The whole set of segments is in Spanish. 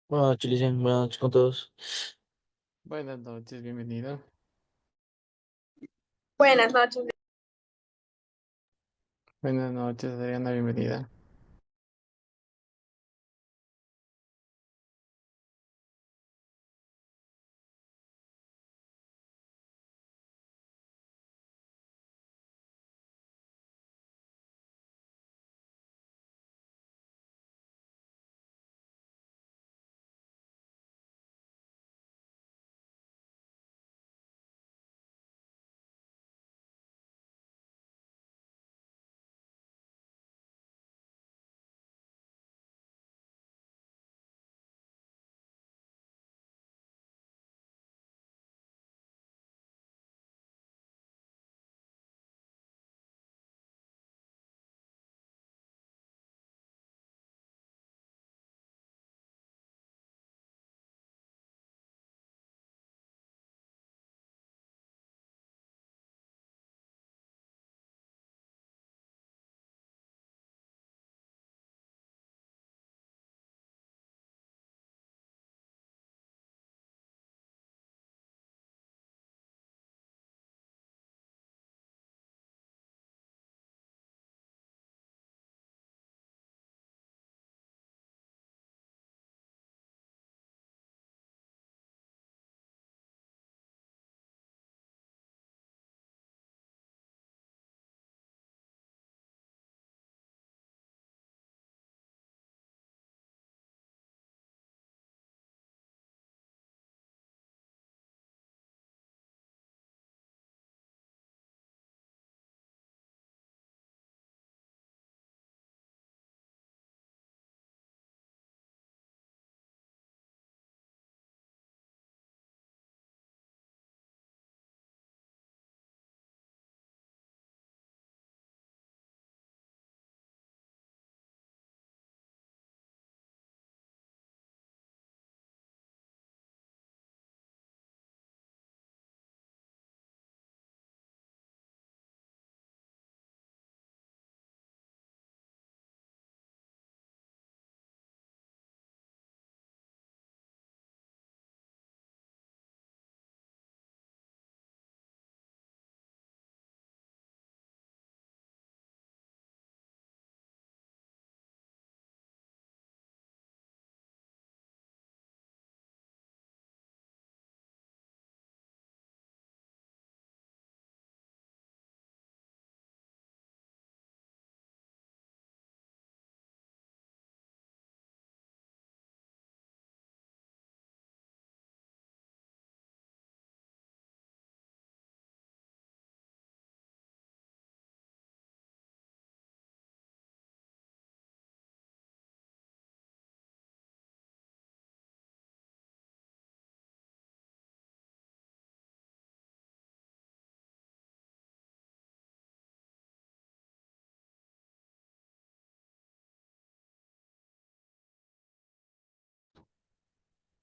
Buenas noches, Licen. Buenas noches con todos. Buenas noches, bienvenido. Buenas noches. Buenas noches, Adriana, bienvenida.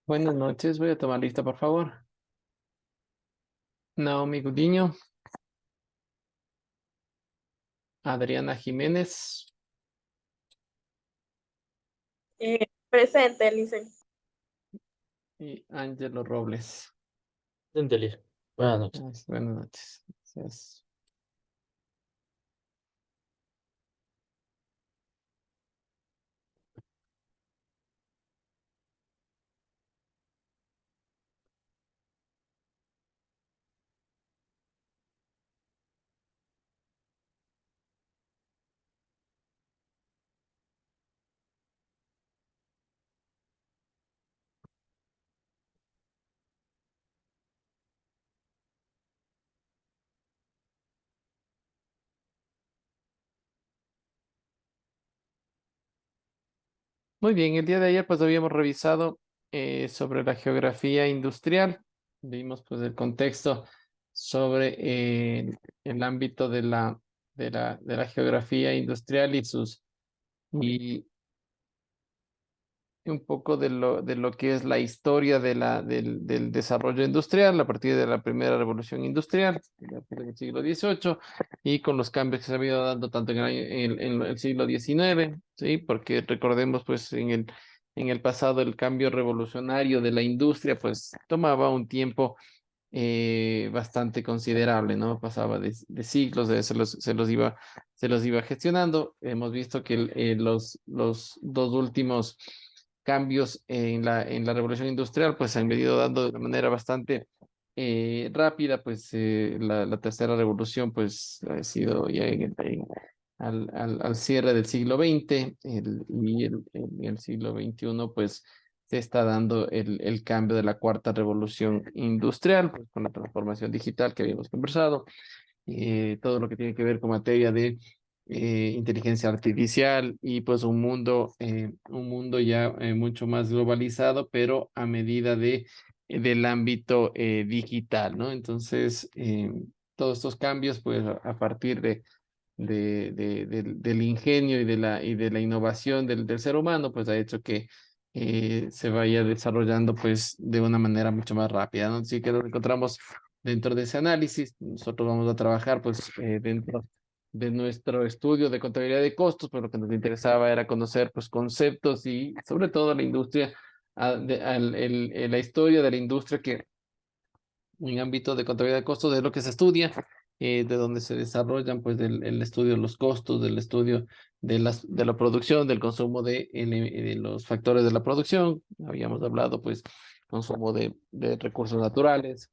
Buenas noches, voy a tomar lista, por favor. Naomi Gudiño, Adriana Jiménez Presente, Licen. y Ángelo Robles. Presente, Licen. Buenas noches. Buenas noches. Gracias. Muy bien, el día de ayer pues habíamos revisado sobre la geografía industrial. Vimos pues el contexto sobre el ámbito de la geografía industrial y y un poco de lo que es la historia del desarrollo industrial a partir de la primera revolución industrial en el siglo XVIII y con los cambios que se han ido dando tanto en el siglo XIX, ¿sí? Porque recordemos, pues, en el pasado el cambio revolucionario de la industria pues tomaba un tiempo bastante considerable, ¿no? Pasaba de siglos, se los iba gestionando. Hemos visto que los dos últimos cambios en la revolución industrial pues se han venido dando de manera bastante rápida, pues la tercera revolución pues ha sido ya al cierre del siglo XX en el siglo XXI pues se está dando el cambio de la cuarta revolución industrial, pues, con la transformación digital que habíamos conversado, todo lo que tiene que ver con materia de inteligencia artificial y pues un mundo ya mucho más globalizado, pero a medida del ámbito digital, ¿no? Entonces, todos estos cambios, pues a partir del ingenio y de la innovación del ser humano, pues ha hecho que se vaya desarrollando pues de una manera mucho más rápida, ¿no? Así que lo encontramos dentro de ese análisis. Nosotros vamos a trabajar pues dentro de nuestro estudio de contabilidad de costos, pues lo que nos interesaba era conocer pues conceptos y sobre todo la industria, la historia de la industria que en ámbito de contabilidad de costos es lo que se estudia, de donde se desarrollan pues el estudio de los costos, del estudio de la producción, del consumo de los factores de la producción. Habíamos hablado pues consumo de recursos naturales,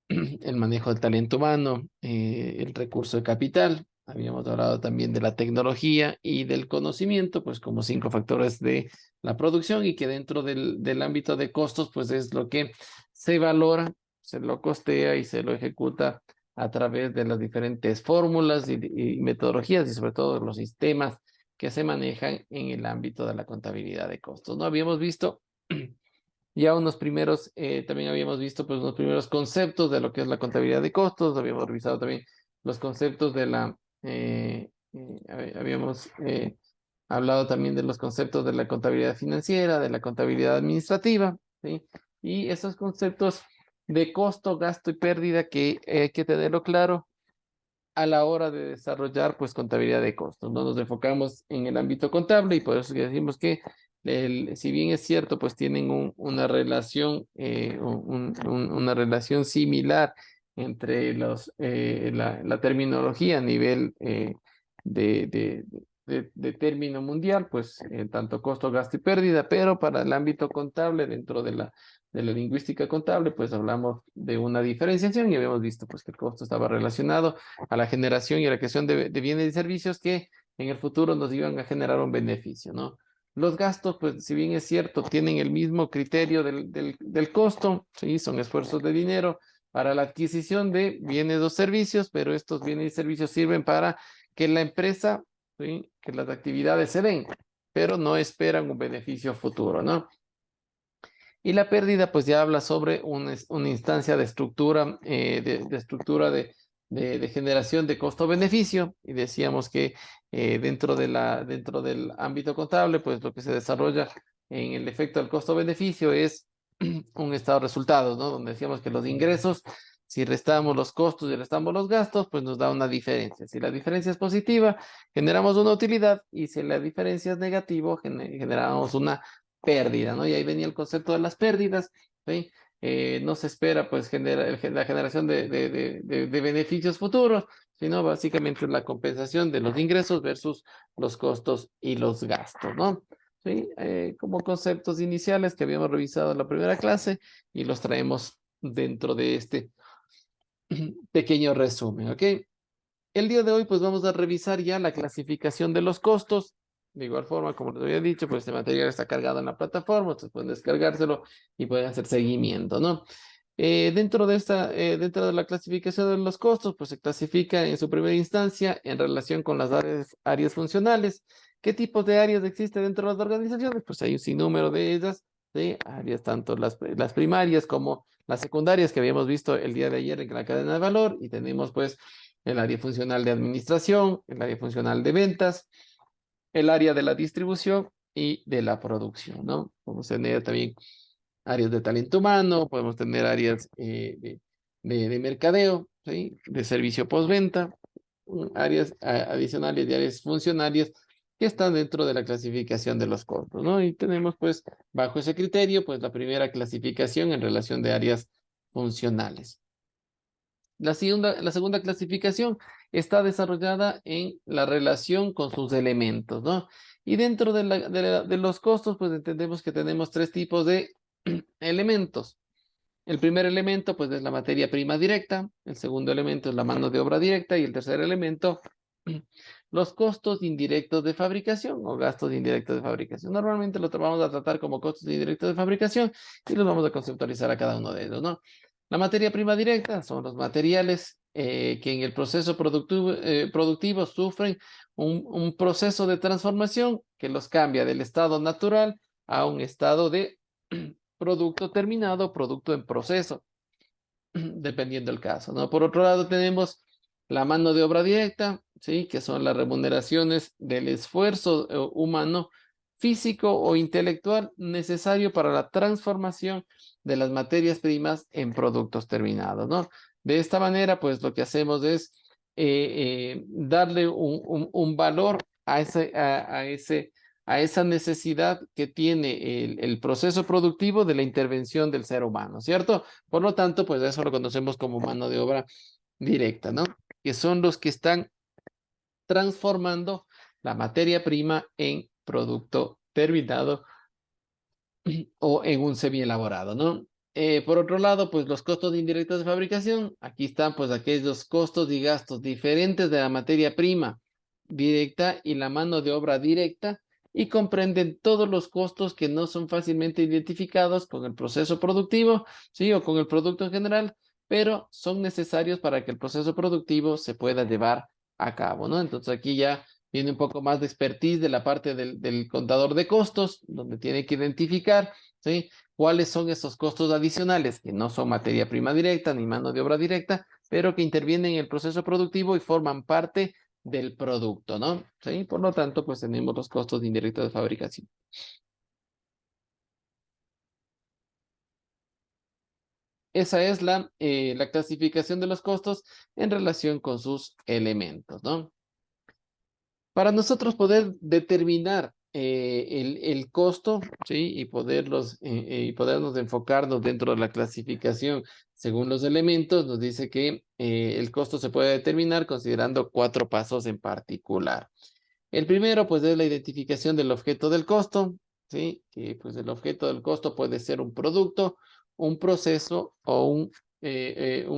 el manejo del talento humano, el recurso de capital. Habíamos hablado también de la tecnología y del conocimiento, pues como 5 factores de la producción y que dentro del ámbito de costos, pues es lo que se valora, se lo costea y se lo ejecuta a través de las diferentes fórmulas y metodologías y sobre todo los sistemas que se manejan en el ámbito de la contabilidad de costos. ¿No? Habíamos visto ya unos primeros, también habíamos visto pues unos primeros conceptos de lo que es la contabilidad de costos, habíamos revisado también los conceptos habíamos hablado también de los conceptos de la contabilidad financiera, de la contabilidad administrativa, ¿sí? Y esos conceptos de costo, gasto y pérdida que hay que tenerlo claro a la hora de desarrollar pues contabilidad de costos, ¿no? Nos enfocamos en el ámbito contable y por eso que decimos que si bien es cierto, pues tienen una relación, una relación similar entre la terminología a nivel de, de, de término mundial, pues tanto costo, gasto y pérdida, pero para el ámbito contable, dentro de la lingüística contable, pues hablamos de una diferenciación y habíamos visto pues que el costo estaba relacionado a la generación y a la creación de bienes y servicios que en el futuro nos iban a generar un beneficio, ¿no? Los gastos, pues si bien es cierto, tienen el mismo criterio del costo, ¿sí? Son esfuerzos de dinero para la adquisición de bienes o servicios, pero estos bienes y servicios sirven para que la empresa, ¿sí? Que las actividades se den, pero no esperan un beneficio futuro, ¿no? Y la pérdida, pues ya habla sobre una instancia de estructura, de estructura de generación de costo-beneficio. Y decíamos que dentro del ámbito contable, pues lo que se desarrolla en el efecto del costo-beneficio es un estado de resultados, ¿no? Donde decíamos que los ingresos, si restamos los costos y restamos los gastos, pues nos da una diferencia. Si la diferencia es positiva, generamos una utilidad y si la diferencia es negativa, generamos una pérdida, ¿no? Y ahí venía el concepto de las pérdidas, ¿sí? No se espera pues la generación de beneficios futuros, sino básicamente la compensación de los ingresos versus los costos y los gastos, ¿no? ¿Sí? Como conceptos iniciales que habíamos revisado en la primera clase y los traemos dentro de este pequeño resumen, ¿ok? El día de hoy pues vamos a revisar ya la clasificación de los costos. De igual forma, como les había dicho, pues este material está cargado en la plataforma, ustedes pueden descargárselo y pueden hacer seguimiento, ¿no? Dentro de la clasificación de los costos, pues se clasifica en su primera instancia en relación con las áreas funcionales. ¿Qué tipos de áreas existen dentro de las organizaciones? Pues hay un sinnúmero de ellas, de áreas tanto las primarias como las secundarias que habíamos visto el día de ayer en la cadena de valor y tenemos pues el área funcional de administración, el área funcional de ventas, el área de la distribución y de la producción, ¿no? Podemos tener también áreas de talento humano, podemos tener áreas de mercadeo, ¿sí? De servicio postventa, áreas adicionales de áreas funcionales que están dentro de la clasificación de los costos, ¿no? Y tenemos, pues, bajo ese criterio, pues, la primera clasificación en relación de áreas funcionales. La segunda clasificación está desarrollada en la relación con sus elementos, ¿no? Y dentro de los costos, pues entendemos que tenemos tres tipos de elementos. El primer elemento, pues, es la materia prima directa. El segundo elemento es la mano de obra directa. Y el tercer elemento, los costos indirectos de fabricación o gastos indirectos de fabricación. Normalmente lo vamos a tratar como costos indirectos de fabricación y los vamos a conceptualizar a cada uno de ellos, ¿no? La materia prima directa son los materiales que en el proceso productivo sufren un proceso de transformación que los cambia del estado natural a un estado de producto terminado, producto en proceso, dependiendo del caso, ¿no? Por otro lado, tenemos la mano de obra directa, ¿sí? Que son las remuneraciones del esfuerzo humano, físico o intelectual necesario para la transformación de las materias primas en productos terminados, ¿no? De esta manera, pues lo que hacemos es darle un valor a esa necesidad que tiene el proceso productivo de la intervención del ser humano, ¿cierto? Por lo tanto, pues eso lo conocemos como mano de obra directa, ¿no? Que son los que están transformando la materia prima en producto terminado o en un semi-elaborado, ¿no? Por otro lado, pues los costos indirectos de fabricación, aquí están pues aquellos costos y gastos diferentes de la materia prima directa y la mano de obra directa y comprenden todos los costos que no son fácilmente identificados con el proceso productivo, ¿sí? O con el producto en general, pero son necesarios para que el proceso productivo se pueda llevar a cabo, ¿no? Entonces aquí ya viene un poco más de expertise de la parte del contador de costos, donde tiene que identificar, ¿sí? Cuáles son esos costos adicionales que no son materia prima directa ni mano de obra directa, pero que intervienen en el proceso productivo y forman parte del producto, ¿no? ¿Sí? Por lo tanto, pues tenemos los costos indirectos de fabricación. Esa es la clasificación de los costos en relación con sus elementos, ¿no? Para nosotros poder determinar el costo, ¿sí? Y podernos enfocarnos dentro de la clasificación según los elementos, nos dice que el costo se puede determinar considerando 4 pasos en particular. El primero, pues, es la identificación del objeto del costo, ¿sí? Que, pues, el objeto del costo puede ser un producto, un proceso o un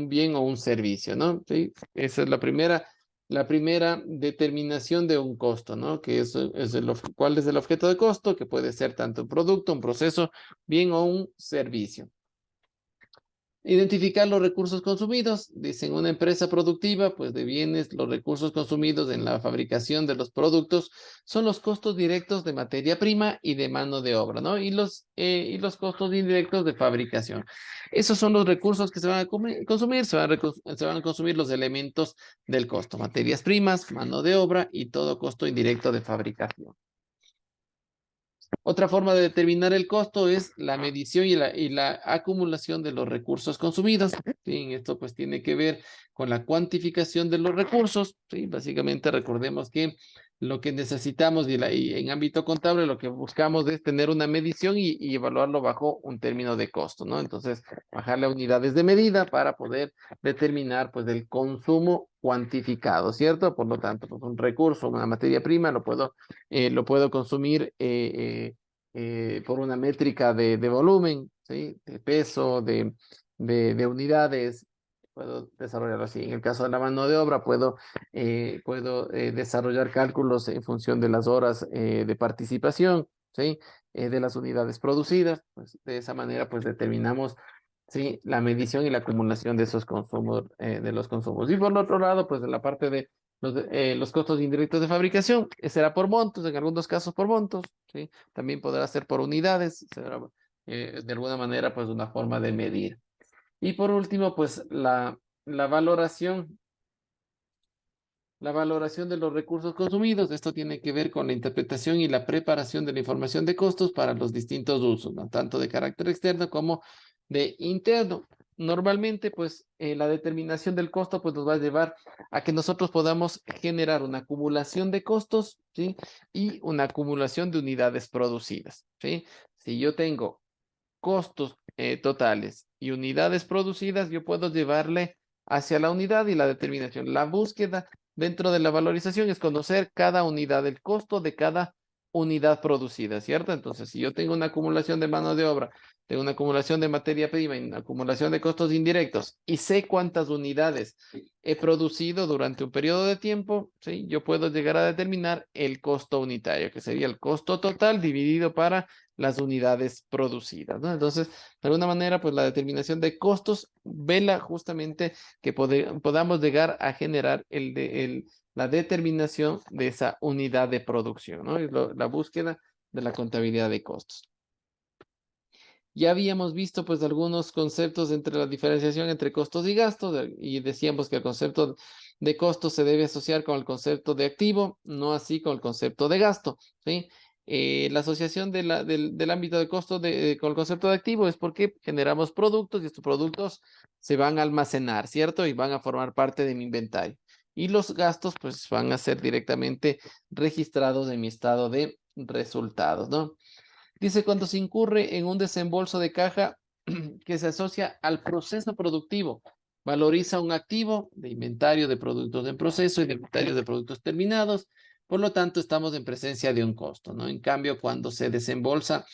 bien o un servicio, ¿no? ¿Sí? Esa es la primera determinación de un costo, ¿no? Que ¿cuál es el objeto de costo? Que puede ser tanto un producto, un proceso, bien o un servicio. Identificar los recursos consumidos. Dicen una empresa productiva, pues de bienes, los recursos consumidos en la fabricación de los productos son los costos directos de materia prima y de mano de obra, ¿no? Y los costos indirectos de fabricación. Esos son los recursos que se van a consumir, se van a consumir los elementos del costo, materias primas, mano de obra y todo costo indirecto de fabricación. Otra forma de determinar el costo es la medición y la acumulación de los recursos consumidos. ¿Sí? Esto pues tiene que ver con la cuantificación de los recursos. ¿Sí? Básicamente recordemos que lo que necesitamos y en ámbito contable lo que buscamos es tener una medición y evaluarlo bajo un término de costo, ¿no? Entonces, bajarle a unidades de medida para poder determinar pues el consumo cuantificado, ¿cierto? Por lo tanto, pues un recurso, una materia prima, lo puedo consumir por una métrica de volumen, ¿sí? De peso, de unidades, puedo desarrollarlo así. En el caso de la mano de obra, puedo desarrollar cálculos en función de las horas de participación, ¿sí? De las unidades producidas. Pues, de esa manera, pues determinamos, ¿sí? La medición y la acumulación de esos consumos, de los consumos. Y por el otro lado, pues de la parte de los costos indirectos de fabricación, será por montos, en algunos casos por montos, ¿sí? También podrá ser por unidades, será, de alguna manera, pues una forma de medir. Y por último, pues la valoración de los recursos consumidos. Esto tiene que ver con la interpretación y la preparación de la información de costos para los distintos usos, ¿no? Tanto de carácter externo como de interno. normalmente, pues, la determinación del costo, pues, nos va a llevar a que nosotros podamos generar una acumulación de costos, ¿sí? Y una acumulación de unidades producidas, ¿sí? Si yo tengo costos totales y unidades producidas, yo puedo llevarle hacia la unidad y la determinación. La búsqueda dentro de la valorización es conocer cada unidad, el costo de cada unidad producida, ¿cierto? Entonces, si yo tengo una acumulación de mano de obra, tengo una acumulación de materia prima y una acumulación de costos indirectos y sé cuántas unidades he producido durante un periodo de tiempo, ¿sí? Yo puedo llegar a determinar el costo unitario, que sería el costo total dividido para las unidades producidas, ¿no? Entonces, de alguna manera, pues la determinación de costos vela justamente que podamos llegar a generar la determinación de esa unidad de producción, ¿no? Es la búsqueda de la contabilidad de costos. Ya habíamos visto pues algunos conceptos entre la diferenciación entre costos y gastos y decíamos que el concepto de costo se debe asociar con el concepto de activo, no así con el concepto de gasto, ¿sí? La asociación del ámbito de costo con el concepto de activo es porque generamos productos y estos productos se van a almacenar, ¿cierto? Y van a formar parte de mi inventario. Y los gastos pues van a ser directamente registrados en mi estado de resultados, ¿no? Dice, cuando se incurre en un desembolso de caja que se asocia al proceso productivo, valoriza un activo de inventario de productos en proceso y de inventario de productos terminados. Por lo tanto, estamos en presencia de un costo, ¿no? En cambio, cuando se desembolsa,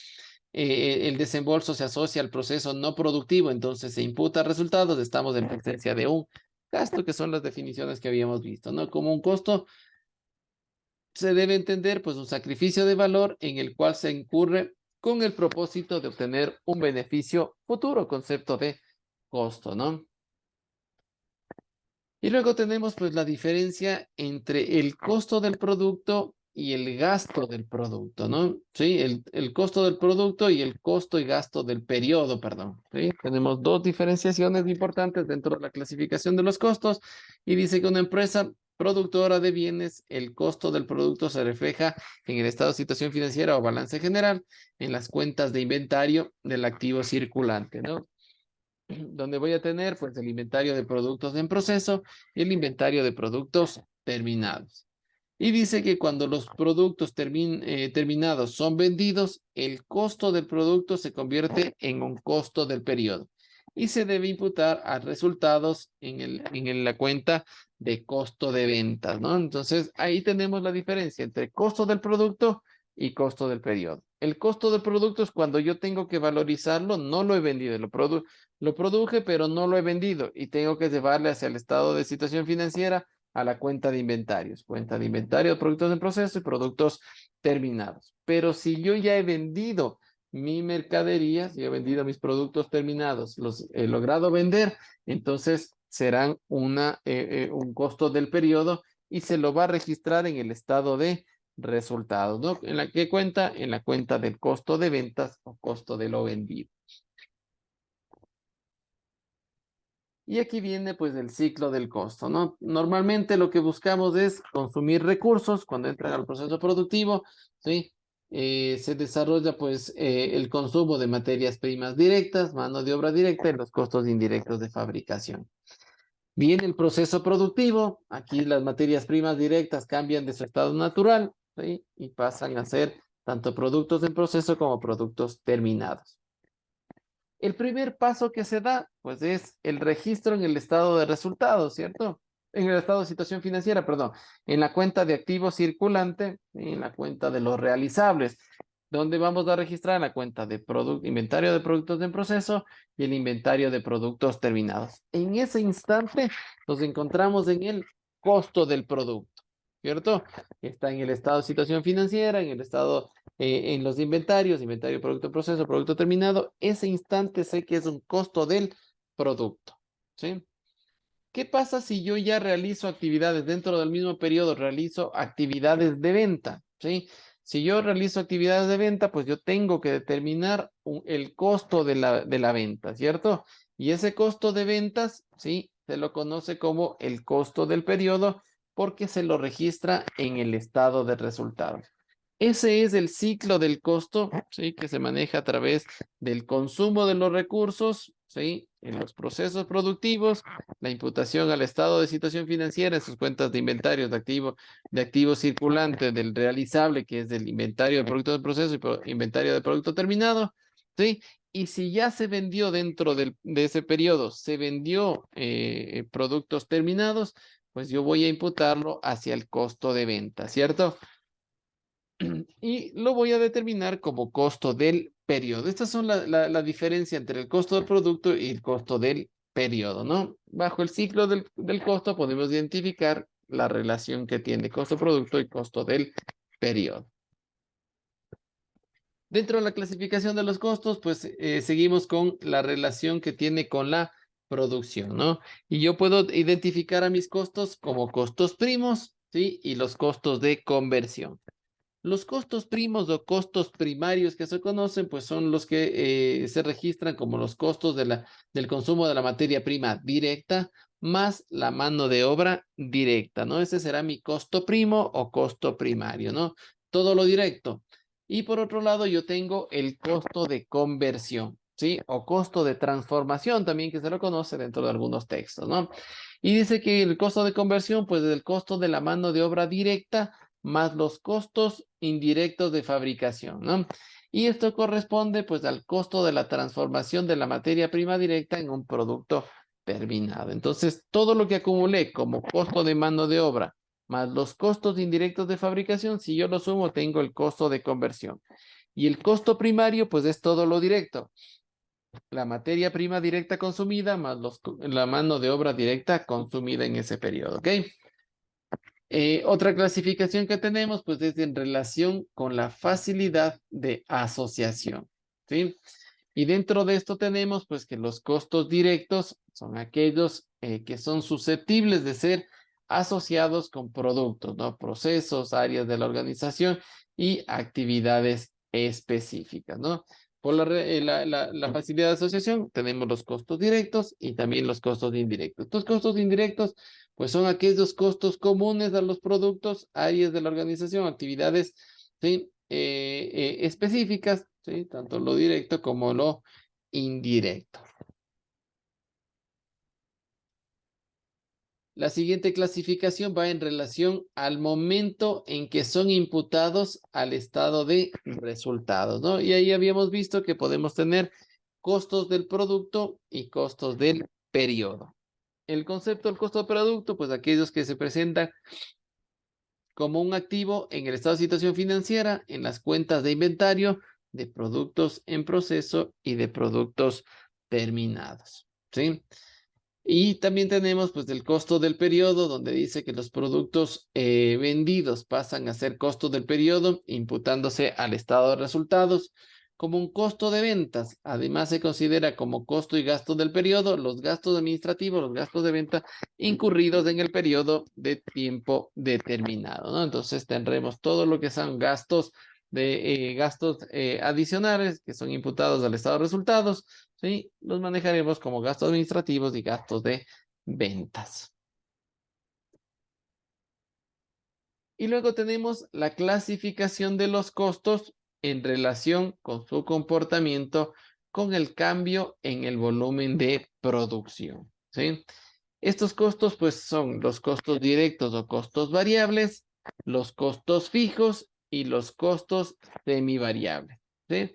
el desembolso se asocia al proceso no productivo, entonces se imputa resultados, estamos en presencia de un gasto, que son las definiciones que habíamos visto, ¿no? Como un costo se debe entender pues un sacrificio de valor en el cual se incurre con el propósito de obtener un beneficio futuro, concepto de costo, ¿no? Y luego tenemos pues la diferencia entre el costo del producto y el gasto del producto, ¿no? Sí, el costo del producto y el costo y gasto del periodo, perdón, ¿sí? Tenemos dos diferenciaciones importantes dentro de la clasificación de los costos y dice que una empresa productora de bienes, el costo del producto se refleja en el estado de situación financiera o balance general, en las cuentas de inventario del activo circulante, ¿no? Donde voy a tener pues el inventario de productos en proceso y el inventario de productos terminados. Y dice que cuando los productos terminados son vendidos, el costo del producto se convierte en un costo del periodo y se debe imputar a resultados en la cuenta de costo de ventas, ¿no? Entonces, ahí tenemos la diferencia entre costo del producto y costo del periodo. El costo del producto es cuando yo tengo que valorizarlo, no lo he vendido, lo produje, pero no lo he vendido y tengo que llevarle hacia el estado de situación financiera a la cuenta de inventarios. Cuenta de inventario de productos en proceso y productos terminados. Pero si yo ya he vendido mi mercadería, si he vendido mis productos terminados, los he logrado vender, entonces serán un costo del periodo y se lo va a registrar en el estado de resultados, ¿no? ¿En la qué cuenta? En la cuenta del costo de ventas o costo de lo vendido. Y aquí viene pues el ciclo del costo, ¿no? Normalmente lo que buscamos es consumir recursos cuando entran al proceso productivo, ¿sí? Se desarrolla pues el consumo de materias primas directas, mano de obra directa y los costos indirectos de fabricación. Viene el proceso productivo, aquí las materias primas directas cambian de su estado natural, ¿sí? Y pasan a ser tanto productos en proceso como productos terminados. El primer paso que se da, pues es el registro en el estado de resultados, ¿cierto? En el estado de situación financiera, perdón, en la cuenta de activos circulante, en la cuenta de los realizables, donde vamos a registrar la cuenta de inventario de productos en proceso y el inventario de productos terminados. En ese instante nos encontramos en el costo del producto, ¿cierto? Está en el estado de situación financiera, en el estado en los inventarios, inventario, producto, proceso, producto terminado, ese instante sé que es un costo del producto, ¿sí? ¿Qué pasa si yo ya realizo actividades dentro del mismo periodo, realizo actividades de venta, ¿sí? Si yo realizo actividades de venta, pues yo tengo que determinar el costo de la venta, ¿cierto? Y ese costo de ventas, ¿sí? Se lo conoce como el costo del periodo porque se lo registra en el estado de resultados. Ese es el ciclo del costo, ¿sí? Que se maneja a través del consumo de los recursos, ¿sí? En los procesos productivos, la imputación al estado de situación financiera en sus cuentas de inventarios de activos circulantes, del realizable, que es del inventario de producto de proceso y inventario de producto terminado, ¿sí? Y si ya se vendió dentro de ese periodo, se vendió productos terminados, pues yo voy a imputarlo hacia el costo de venta, ¿cierto? Y lo voy a determinar como costo del periodo. Estas son la diferencia entre el costo del producto y el costo del periodo, ¿no? Bajo el ciclo del costo podemos identificar la relación que tiene costo-producto y costo del periodo. Dentro de la clasificación de los costos, pues seguimos con la relación que tiene con la producción, ¿no? Y yo puedo identificar a mis costos como costos primos, ¿sí? Y los costos de conversión. Los costos primos o costos primarios que se conocen, pues son los que se registran como los costos del consumo de la materia prima directa más la mano de obra directa, ¿no? Ese será mi costo primo o costo primario, ¿no? Todo lo directo. Y por otro lado, yo tengo el costo de conversión, ¿sí? O costo de transformación también que se lo conoce dentro de algunos textos, ¿no? Y dice que el costo de conversión, pues es el costo de la mano de obra directa más los costos indirectos de fabricación, ¿no? Y esto corresponde pues al costo de la transformación de la materia prima directa en un producto terminado. Entonces, todo lo que acumulé como costo de mano de obra más los costos indirectos de fabricación, si yo lo sumo, tengo el costo de conversión. Y el costo primario, pues es todo lo directo. La materia prima directa consumida más la mano de obra directa consumida en ese periodo, ¿ok? Otra clasificación que tenemos, pues, es en relación con la facilidad de asociación, ¿sí? Y dentro de esto tenemos, pues, que los costos directos son aquellos que son susceptibles de ser asociados con productos, ¿no? Procesos, áreas de la organización y actividades específicas, ¿no? Por la facilidad de asociación tenemos los costos directos y también los costos indirectos. Estos costos indirectos pues son aquellos costos comunes a los productos, áreas de la organización, actividades, ¿sí? Específicas, ¿sí? Tanto lo directo como lo indirecto. La siguiente clasificación va en relación al momento en que son imputados al estado de resultados, ¿no? Y ahí habíamos visto que podemos tener costos del producto y costos del periodo. El concepto del costo del producto, pues aquellos que se presentan como un activo en el estado de situación financiera, en las cuentas de inventario de productos en proceso y de productos terminados, ¿sí? Y también tenemos pues el costo del periodo, donde dice que los productos vendidos pasan a ser costo del periodo, imputándose al estado de resultados como un costo de ventas. Además se considera como costo y gasto del periodo los gastos administrativos, los gastos de venta incurridos en el periodo de tiempo determinado, ¿no? Entonces tendremos todo lo que son gastos adicionales que son imputados al estado de resultados, ¿sí? Los manejaremos como gastos administrativos y gastos de ventas. Y luego tenemos la clasificación de los costos en relación con su comportamiento con el cambio en el volumen de producción, ¿sí? Estos costos pues son los costos directos o costos variables, los costos fijos y los costos semivariables, ¿sí?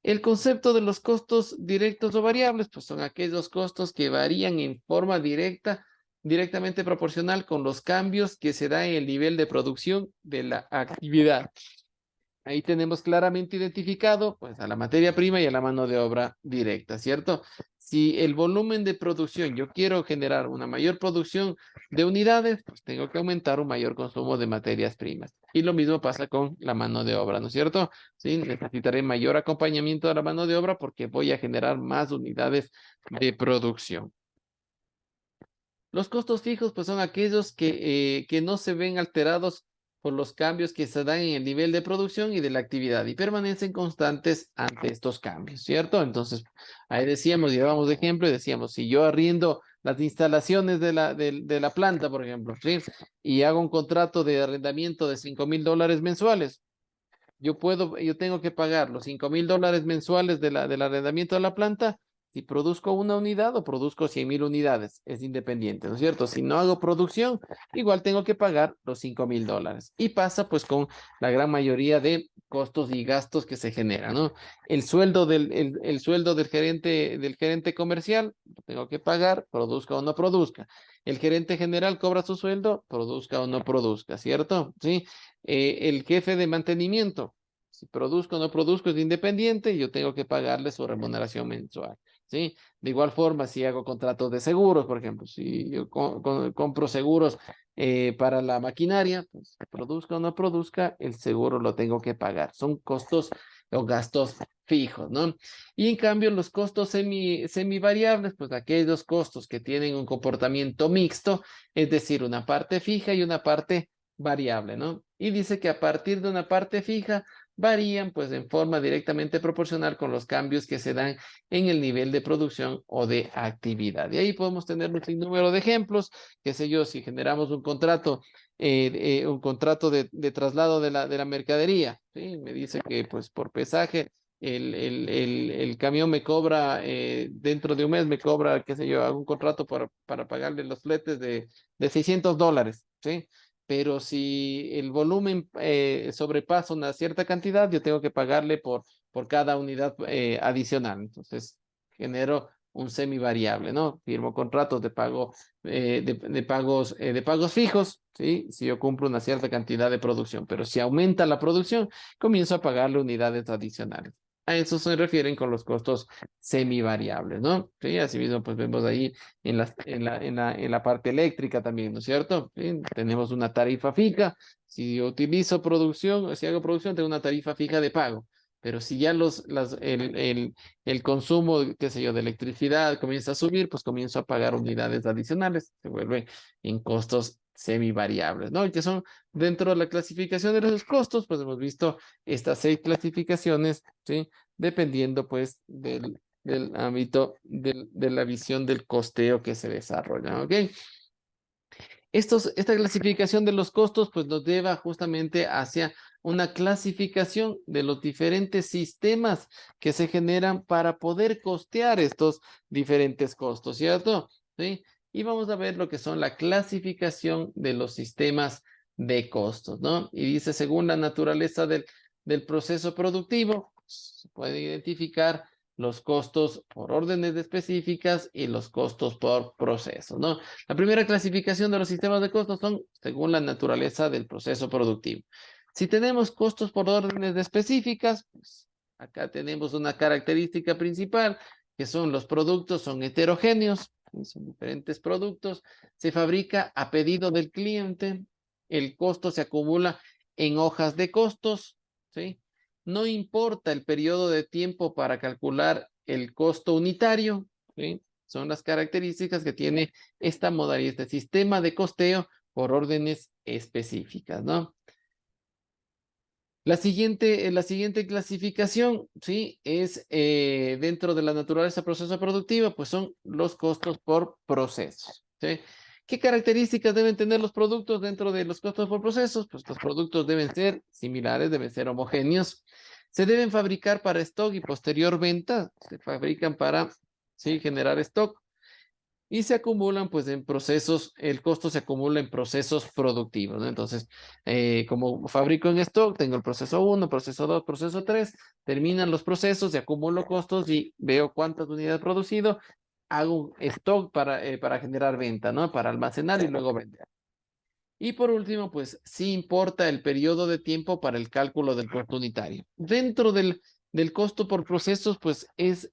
El concepto de los costos directos o variables, pues son aquellos costos que varían en forma directamente proporcional con los cambios que se da en el nivel de producción de la actividad. Ahí tenemos claramente identificado pues a la materia prima y a la mano de obra directa, ¿cierto? Si el volumen de producción, yo quiero generar una mayor producción de unidades, pues tengo que aumentar un mayor consumo de materias primas. Y lo mismo pasa con la mano de obra, ¿no es cierto? Sí, necesitaré mayor acompañamiento de la mano de obra porque voy a generar más unidades de producción. Los costos fijos pues son aquellos que no se ven alterados por los cambios que se dan en el nivel de producción y de la actividad y permanecen constantes ante estos cambios, ¿cierto? Entonces, ahí decíamos, llevamos de ejemplo y decíamos, si yo arriendo las instalaciones de la planta, por ejemplo, ¿sí? Y hago un contrato de arrendamiento de $5,000 mensuales, yo tengo que pagar los $5,000 mensuales del arrendamiento de la planta Si produzco una unidad o produzco 100,000 unidades, es independiente, ¿no es cierto? Si no hago producción, igual tengo que pagar los $5,000. Y pasa pues con la gran mayoría de costos y gastos que se generan, ¿no? El sueldo del gerente comercial, lo tengo que pagar, produzca o no produzca. El gerente general cobra su sueldo, produzca o no produzca, ¿cierto? Sí. El jefe de mantenimiento, si produzco o no produzco es independiente, yo tengo que pagarle su remuneración mensual. ¿Sí? De igual forma, si hago contratos de seguros, por ejemplo, si yo compro seguros para la maquinaria, pues produzca o no produzca, el seguro lo tengo que pagar. Son costos o gastos fijos, ¿no? Y en cambio, los costos semivariables, pues aquellos costos que tienen un comportamiento mixto, es decir, una parte fija y una parte variable, ¿no? Y dice que a partir de una parte fija, varían pues en forma directamente proporcional con los cambios que se dan en el nivel de producción o de actividad. Y ahí podemos tener un sinnúmero de ejemplos, qué sé yo, si generamos un contrato de traslado de la mercadería, ¿sí? Me dice que pues por pesaje el camión me cobra, dentro de un mes me cobra, qué sé yo, hago un contrato para pagarle los fletes de $600, ¿sí? Pero si el volumen sobrepasa una cierta cantidad, yo tengo que pagarle por cada unidad adicional. Entonces, genero un semivariable, ¿no? Firmo contratos de pago, de pagos fijos, ¿sí? Si yo cumplo una cierta cantidad de producción, pero si aumenta la producción, comienzo a pagarle unidades adicionales. A eso se refieren con los costos semivariables, ¿no? Sí, asimismo, pues vemos ahí en la parte eléctrica también, ¿no es cierto? Sí, tenemos una tarifa fija. Si yo utilizo producción, si hago producción, tengo una tarifa fija de pago. Pero si ya el consumo, qué sé yo, de electricidad comienza a subir, pues comienzo a pagar unidades adicionales. Se vuelve en costos semivariables, ¿no? Y que son dentro de la clasificación de los costos, pues hemos visto estas 6 clasificaciones, ¿sí? Dependiendo, pues, del ámbito de la visión del costeo que se desarrolla, ¿ok? Esta clasificación de los costos pues nos lleva justamente hacia una clasificación de los diferentes sistemas que se generan para poder costear estos diferentes costos, ¿cierto? ¿Sí? Y vamos a ver lo que son la clasificación de los sistemas de costos, ¿no? Y dice, según la naturaleza del proceso productivo, se puede identificar los costos por órdenes específicas y los costos por procesos, ¿no? La primera clasificación de los sistemas de costos son según la naturaleza del proceso productivo. Si tenemos costos por órdenes específicas, pues acá tenemos una característica principal, que son los productos, son heterogéneos, son diferentes productos, se fabrica a pedido del cliente, el costo se acumula en hojas de costos, ¿sí? No importa el periodo de tiempo para calcular el costo unitario, ¿sí? Son las características que tiene esta modalidad, este sistema de costeo por órdenes específicas, ¿no? La siguiente clasificación, ¿sí? Es dentro de la naturaleza proceso productivo, pues son los costos por procesos, ¿sí? ¿Qué características deben tener los productos dentro de los costos por procesos? Pues los productos deben ser similares, deben ser homogéneos, se deben fabricar para stock y posterior venta, se fabrican para, ¿sí? Generar stock y se acumulan pues en procesos, el costo se acumula en procesos productivos, ¿no? Entonces, como fabrico en stock, tengo el proceso 1, proceso 2, proceso 3, terminan los procesos y acumulo costos y veo cuántas unidades he producido, hago un stock para generar venta, ¿no? Para almacenar y luego vender. Y por último, pues sí importa el periodo de tiempo para el cálculo del costo unitario. Dentro del costo por procesos, pues es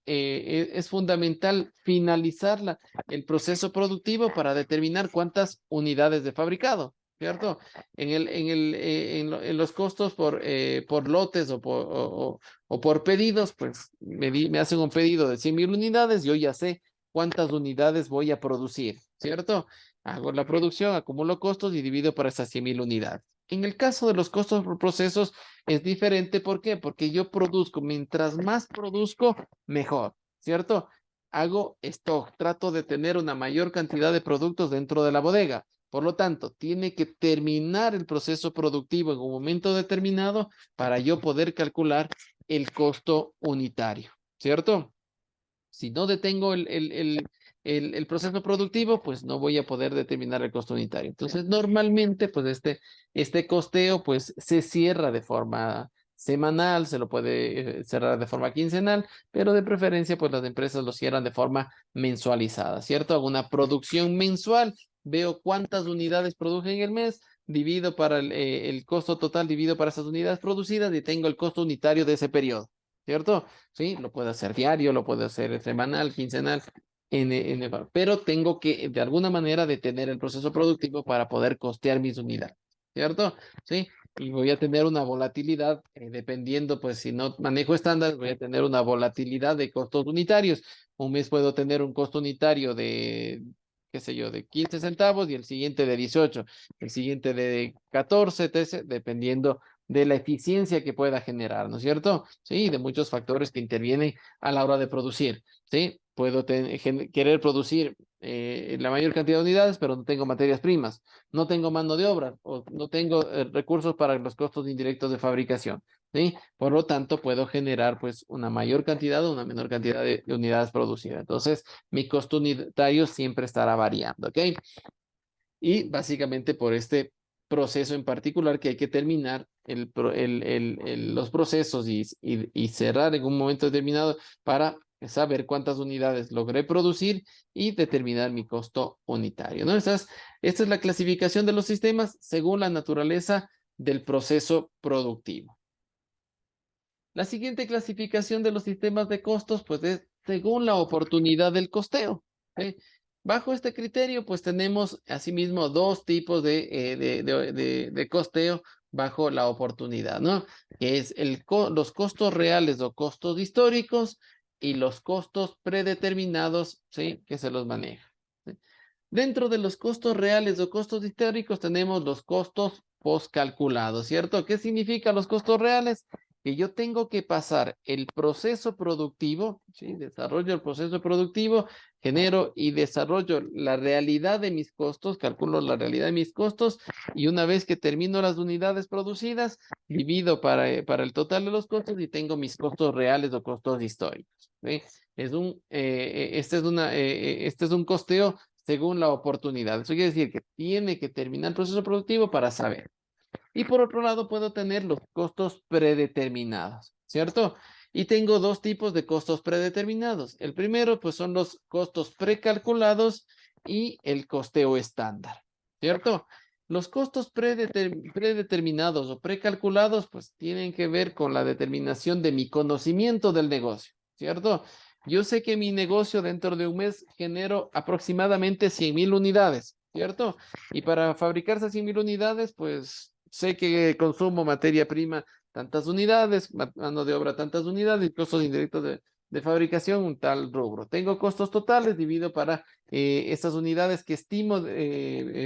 fundamental finalizar el proceso productivo para determinar cuántas unidades de fabricado, ¿cierto? En los costos por lotes o por pedidos, pues me hacen un pedido de 100,000 unidades, yo ya sé cuántas unidades voy a producir, ¿cierto? Hago la producción, acumulo costos y divido por esas 100,000 unidades. En el caso de los costos por procesos es diferente. ¿Por qué? Porque yo produzco, mientras más produzco, mejor, ¿cierto? Hago stock, trato de tener una mayor cantidad de productos dentro de la bodega. Por lo tanto, tiene que terminar el proceso productivo en un momento determinado para yo poder calcular el costo unitario, ¿cierto? Si no detengo el proceso productivo, pues no voy a poder determinar el costo unitario. Entonces, normalmente, pues este costeo, pues se cierra de forma semanal, se lo puede cerrar de forma quincenal, pero de preferencia, pues las empresas lo cierran de forma mensualizada, ¿cierto? Hago una producción mensual, veo cuántas unidades produje en el mes, divido para el costo total, divido para esas unidades producidas y tengo el costo unitario de ese periodo, ¿cierto? Sí, lo puedo hacer diario, lo puedo hacer semanal, quincenal, pero tengo que de alguna manera detener el proceso productivo para poder costear mis unidades, ¿cierto? Sí, y voy a tener una volatilidad, dependiendo, pues si no manejo estándar, voy a tener una volatilidad de costos unitarios. Un mes puedo tener un costo unitario de, qué sé yo, de 15 centavos y el siguiente de 18, el siguiente de 14, 13, dependiendo de la eficiencia que pueda generar, ¿no es cierto? Sí, de muchos factores que intervienen a la hora de producir, ¿sí? Puedo querer producir la mayor cantidad de unidades, pero no tengo materias primas, no tengo mano de obra o no tengo recursos para los costos indirectos de fabricación, ¿sí? Por lo tanto, puedo generar pues una mayor cantidad o una menor cantidad de unidades producidas. Entonces, mi costo unitario siempre estará variando, ¿ok? Y básicamente por este proceso en particular que hay que terminar los procesos y cerrar en un momento determinado para saber cuántas unidades logré producir y determinar mi costo unitario, ¿no? Esta es la clasificación de los sistemas según la naturaleza del proceso productivo. La siguiente clasificación de los sistemas de costos, pues es según la oportunidad del costeo, ¿sí? Bajo este criterio, pues tenemos asimismo dos tipos de costeo bajo la oportunidad, ¿no? Que es los costos reales o costos históricos y los costos predeterminados, ¿sí? Que se los maneja, ¿sí? Dentro de los costos reales o costos históricos tenemos los costos postcalculados, ¿cierto? ¿Qué significa los costos reales? Que yo tengo que pasar el proceso productivo, ¿sí? Desarrollo el proceso productivo, genero y desarrollo la realidad de mis costos, calculo la realidad de mis costos y una vez que termino las unidades producidas, divido para el total de los costos y tengo mis costos reales o costos históricos, ¿sí? Este es un costeo según la oportunidad. Eso quiere decir que tiene que terminar el proceso productivo para saber. Y por otro lado, puedo tener los costos predeterminados, ¿cierto? Y tengo dos tipos de costos predeterminados. El primero, pues son los costos precalculados y el costeo estándar, ¿cierto? Los costos predeterminados o precalculados, pues tienen que ver con la determinación de mi conocimiento del negocio, ¿cierto? Yo sé que mi negocio dentro de un mes genero aproximadamente 100,000 unidades, ¿cierto? Y para fabricar esas 100,000 unidades, pues sé que consumo materia prima tantas unidades, mano de obra tantas unidades y costos indirectos de fabricación un tal rubro. Tengo costos totales, divido para estas unidades que estimo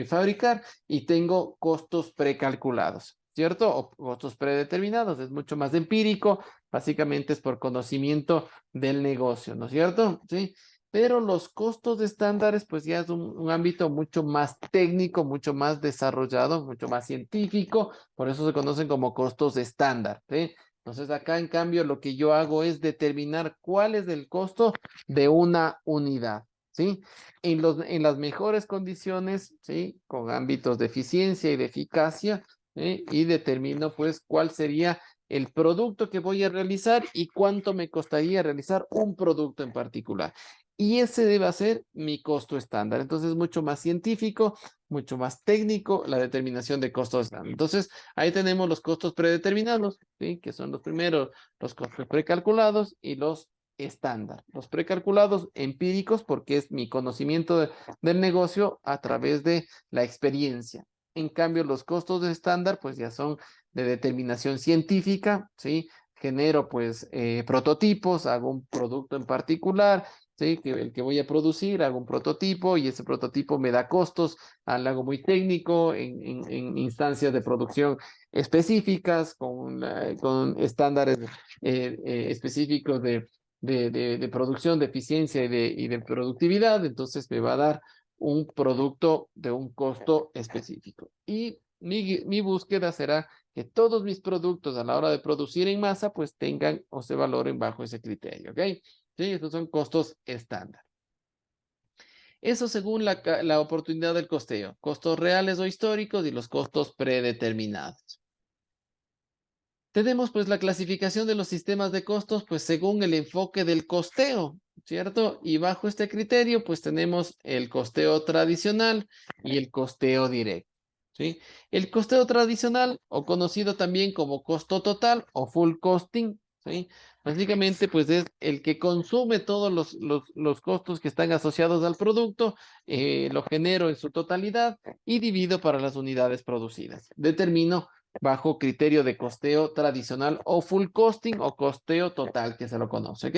fabricar y tengo costos precalculados, ¿cierto? O costos predeterminados, es mucho más empírico, básicamente es por conocimiento del negocio, ¿no es cierto? Sí. Pero los costos estándares, pues ya es un ámbito mucho más técnico, mucho más desarrollado, mucho más científico, por eso se conocen como costos estándar, ¿sí? Entonces acá en cambio lo que yo hago es determinar cuál es el costo de una unidad, ¿sí? En las mejores condiciones, ¿sí? Con ámbitos de eficiencia y de eficacia, ¿sí? Y determino pues cuál sería el producto que voy a realizar y cuánto me costaría realizar un producto en particular. Y ese debe ser mi costo estándar. Entonces, mucho más científico, mucho más técnico, la determinación de costos estándar. Entonces, ahí tenemos los costos predeterminados, ¿sí? Que son los primeros, los costos precalculados y los estándar. Los precalculados empíricos, porque es mi conocimiento del negocio a través de la experiencia. En cambio, los costos de estándar, pues ya son de determinación científica, ¿sí? Genero, pues, prototipos, hago un producto en particular, ¿sí? El que voy a producir, hago un prototipo y ese prototipo me da costos, algo muy técnico en instancias de producción específicas, con estándares específicos de producción, de eficiencia y de productividad, entonces me va a dar un producto de un costo específico. Y mi búsqueda será que todos mis productos a la hora de producir en masa, pues tengan o se valoren bajo ese criterio, ¿ok? ¿sí? Estos son costos estándar. Eso según la oportunidad del costeo, costos reales o históricos y los costos predeterminados. Tenemos pues la clasificación de los sistemas de costos pues según el enfoque del costeo, ¿cierto? Y bajo este criterio pues tenemos el costeo tradicional y el costeo directo, ¿sí? El costeo tradicional o conocido también como costo total o full costing, ¿sí? Básicamente pues es el que consume todos los costos que están asociados al producto, lo genero en su totalidad y divido para las unidades producidas. Determino bajo criterio de costeo tradicional o full costing o costeo total que se lo conoce, ¿ok?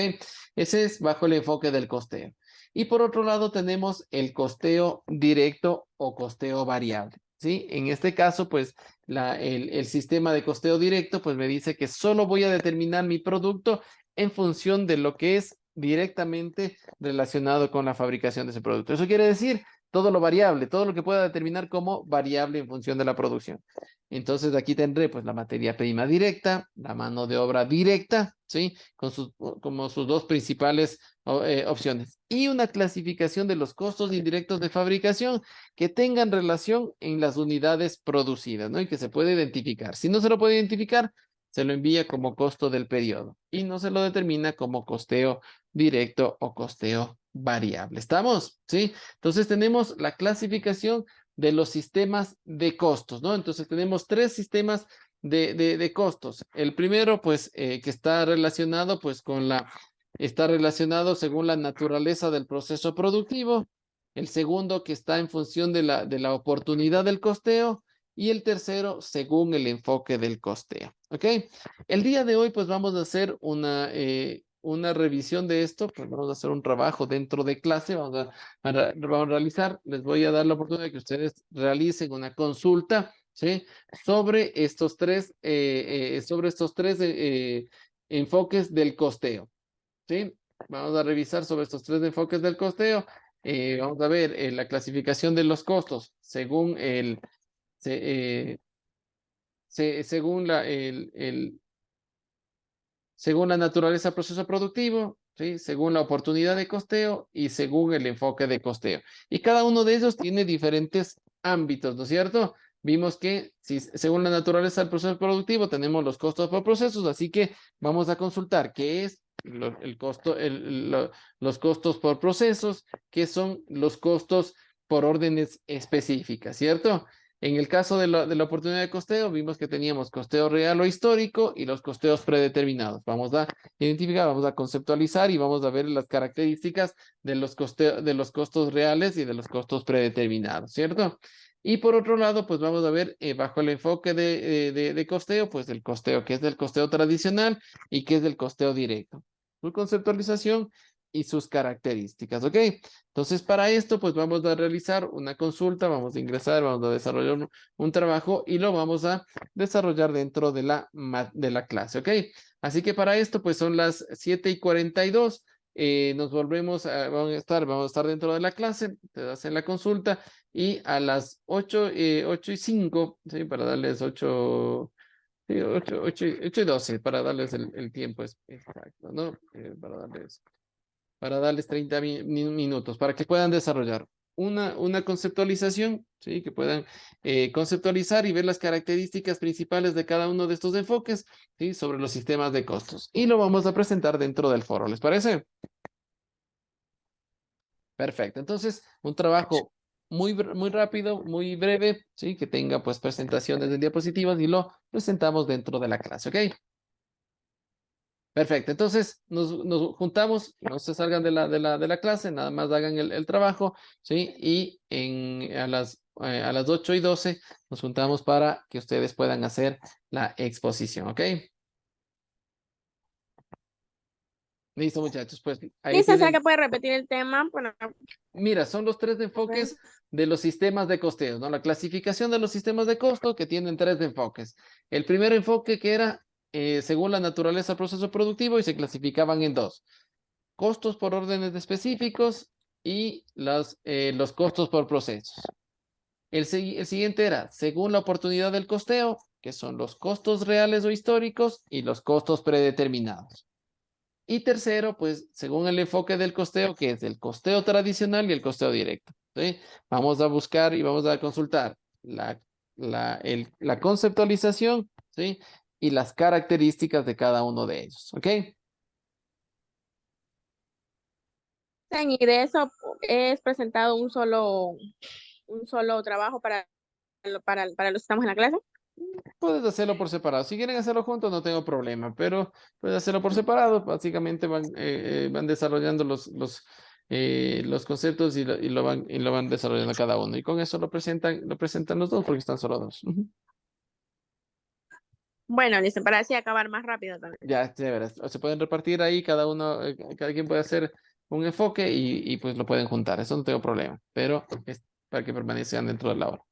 Ese es bajo el enfoque del costeo. Y por otro lado tenemos el costeo directo o costeo variable, ¿sí? En este caso, pues el sistema de costeo directo, pues me dice que solo voy a determinar mi producto en función de lo que es directamente relacionado con la fabricación de ese producto. Eso quiere decir todo lo variable, todo lo que pueda determinar como variable en función de la producción. Entonces aquí tendré pues la materia prima directa, la mano de obra directa, ¿sí? Como sus dos principales opciones. Y una clasificación de los costos indirectos de fabricación que tengan relación en las unidades producidas, ¿no? Y que se puede identificar. Si no se lo puede identificar, se lo envía como costo del periodo y no se lo determina como costeo directo o costeo variable. ¿Estamos? ¿Sí? Entonces tenemos la clasificación de los sistemas de costos, ¿no? Entonces tenemos tres sistemas de costos. El primero, pues, que está relacionado, pues, está relacionado según la naturaleza del proceso productivo. El segundo, que está en función de la oportunidad del costeo. Y el tercero, según el enfoque del costeo, ¿ok? El día de hoy, pues, vamos a hacer una revisión de esto, pues vamos a hacer un trabajo dentro de clase, vamos a realizar, les voy a dar la oportunidad de que ustedes realicen una consulta, ¿sí? Sobre estos tres enfoques del costeo, ¿sí? Vamos a revisar sobre estos tres enfoques del costeo. Vamos a ver la clasificación de los costos según según según la naturaleza del proceso productivo, ¿sí? Según la oportunidad de costeo y según el enfoque de costeo. Y cada uno de ellos tiene diferentes ámbitos, ¿no es cierto? Vimos que según la naturaleza del proceso productivo tenemos los costos por procesos, así que vamos a consultar qué es el costo, los costos por procesos, qué son los costos por órdenes específicas, ¿cierto? En el caso de la oportunidad de costeo, vimos que teníamos costeo real o histórico y los costeos predeterminados. Vamos a identificar, vamos a conceptualizar y vamos a ver las características de los costos reales y de los costos predeterminados, ¿cierto? Y por otro lado, pues vamos a ver bajo el enfoque de costeo, pues el costeo, que es el costeo tradicional y que es el costeo directo. Su conceptualización y sus características, ¿ok? Entonces, para esto, pues vamos a realizar una consulta, vamos a ingresar, vamos a desarrollar un trabajo y lo vamos a desarrollar dentro de la clase, ¿ok? Así que para esto, pues son las 7:42. Nos vamos a estar dentro de la clase, te hacen la consulta y a las 8:05, ¿sí? Para darles 8, sí, 8:12, para darles el tiempo exacto, ¿no? Para darles 30 minutos, para que puedan desarrollar una conceptualización, ¿sí? Que puedan conceptualizar y ver las características principales de cada uno de estos enfoques, ¿sí? Sobre los sistemas de costos. Y lo vamos a presentar dentro del foro, ¿les parece? Perfecto. Entonces, un trabajo muy rápido, muy breve, ¿sí? Que tenga pues presentaciones de diapositivas y lo presentamos dentro de la clase, ¿ok? Perfecto, entonces nos juntamos, no se salgan de la clase, nada más hagan el trabajo, ¿sí? Y a las 8:12 nos juntamos para que ustedes puedan hacer la exposición, ¿ok? Listo, muchachos, pues ahí Listo, o sea tienen, que puede repetir el tema. Bueno, mira, son los tres enfoques de los sistemas de costeo, ¿no? La clasificación de los sistemas de costo que tienen tres enfoques. El primer enfoque que era según la naturaleza del proceso productivo y se clasificaban en dos. Costos por órdenes específicos y los costos por procesos. El siguiente era, según la oportunidad del costeo, que son los costos reales o históricos y los costos predeterminados. Y tercero, pues según el enfoque del costeo, que es el costeo tradicional y el costeo directo. ¿Sí? Vamos a buscar y vamos a consultar la conceptualización, ¿sí? Y las características de cada uno de ellos. ¿Ok? Y de eso es presentado un solo trabajo para los que estamos en la clase. Puedes hacerlo por separado. Si quieren hacerlo juntos, no tengo problema, pero puedes hacerlo por separado. Básicamente van desarrollando los conceptos y lo van desarrollando cada uno. Y con eso lo presentan los dos porque están solo dos. Ujú. Bueno, listo, para así acabar más rápido también. Ya, chévere. Se pueden repartir ahí, cada uno, cada quien puede hacer un enfoque y pues lo pueden juntar. Eso no tengo problema, pero es para que permanezcan dentro de la hora.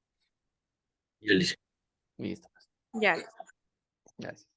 Ya listo. Listo. Ya. Gracias.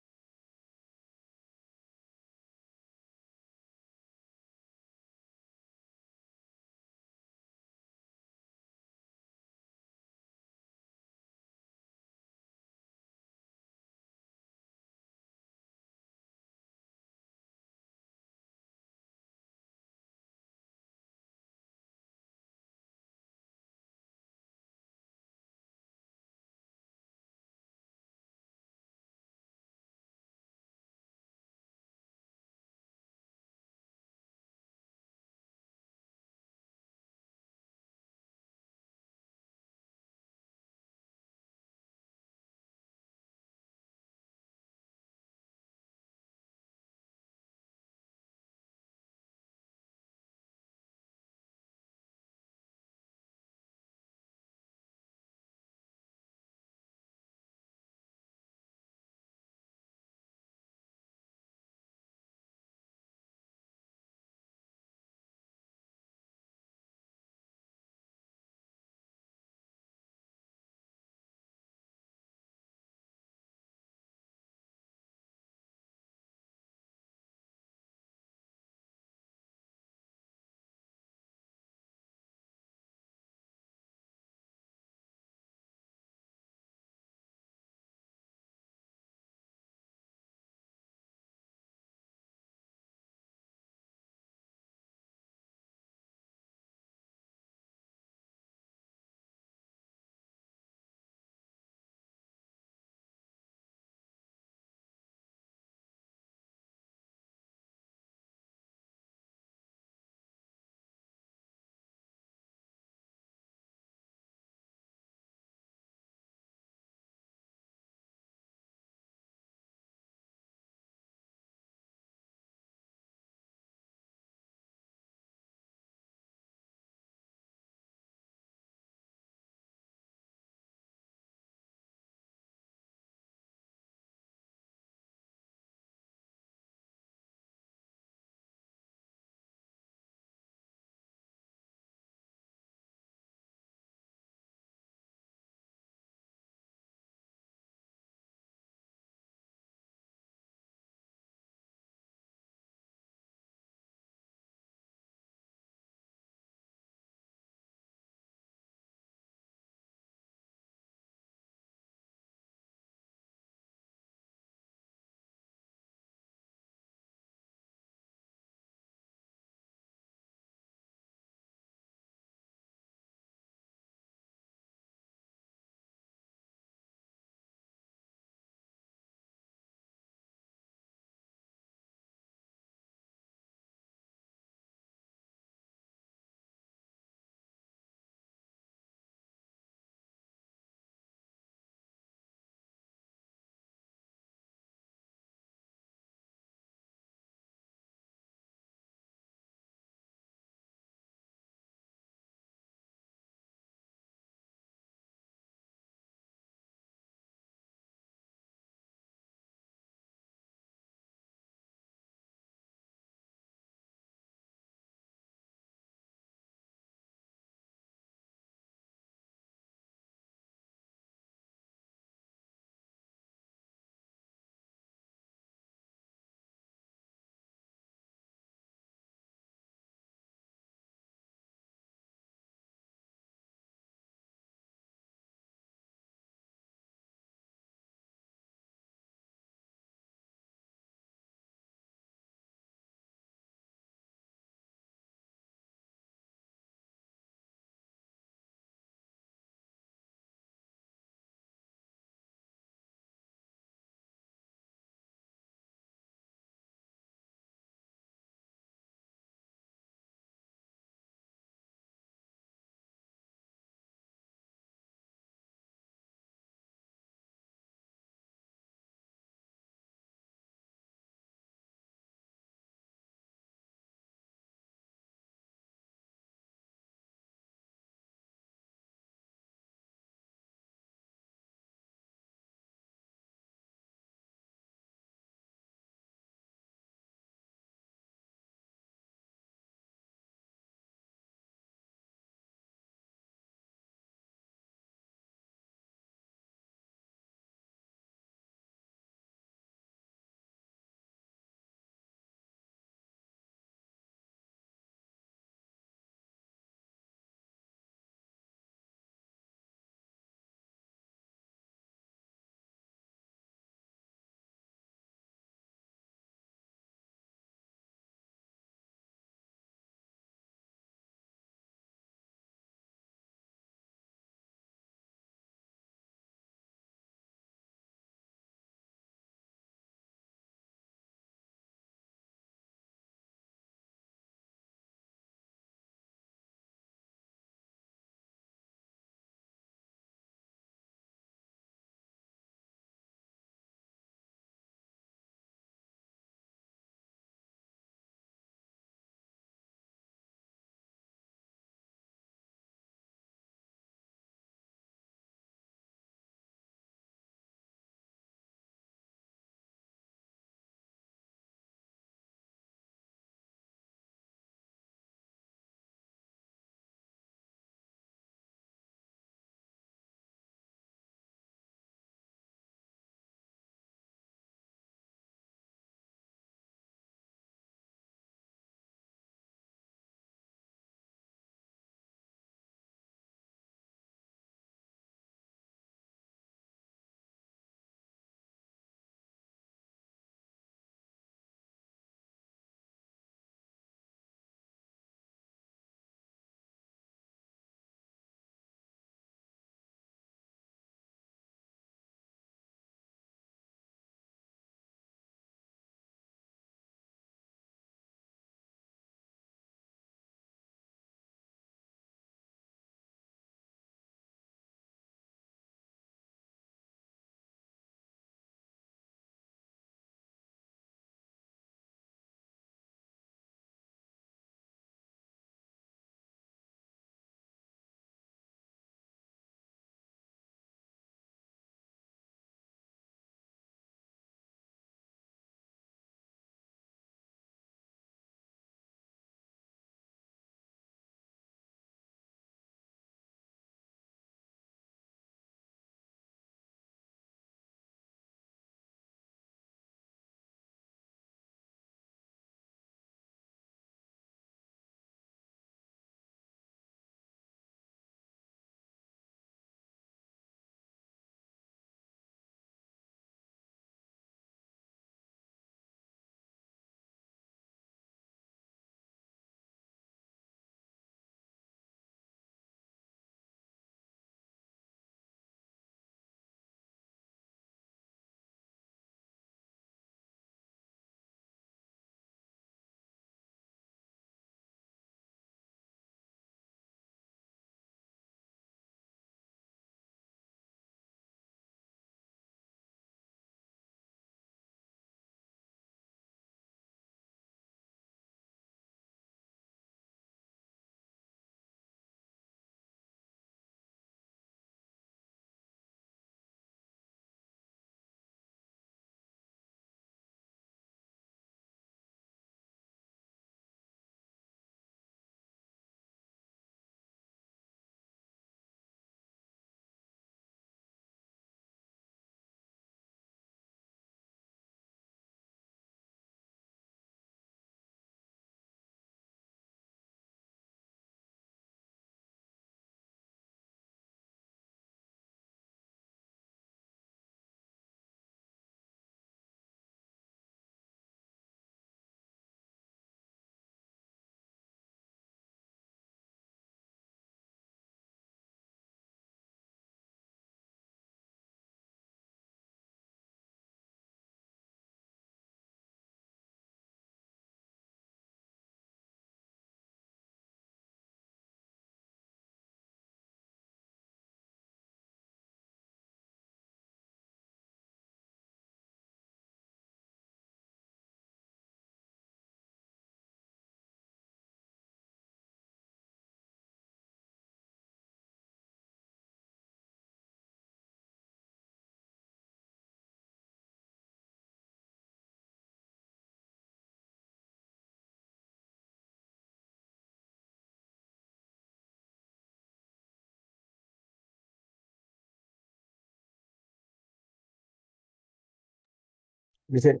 Dice,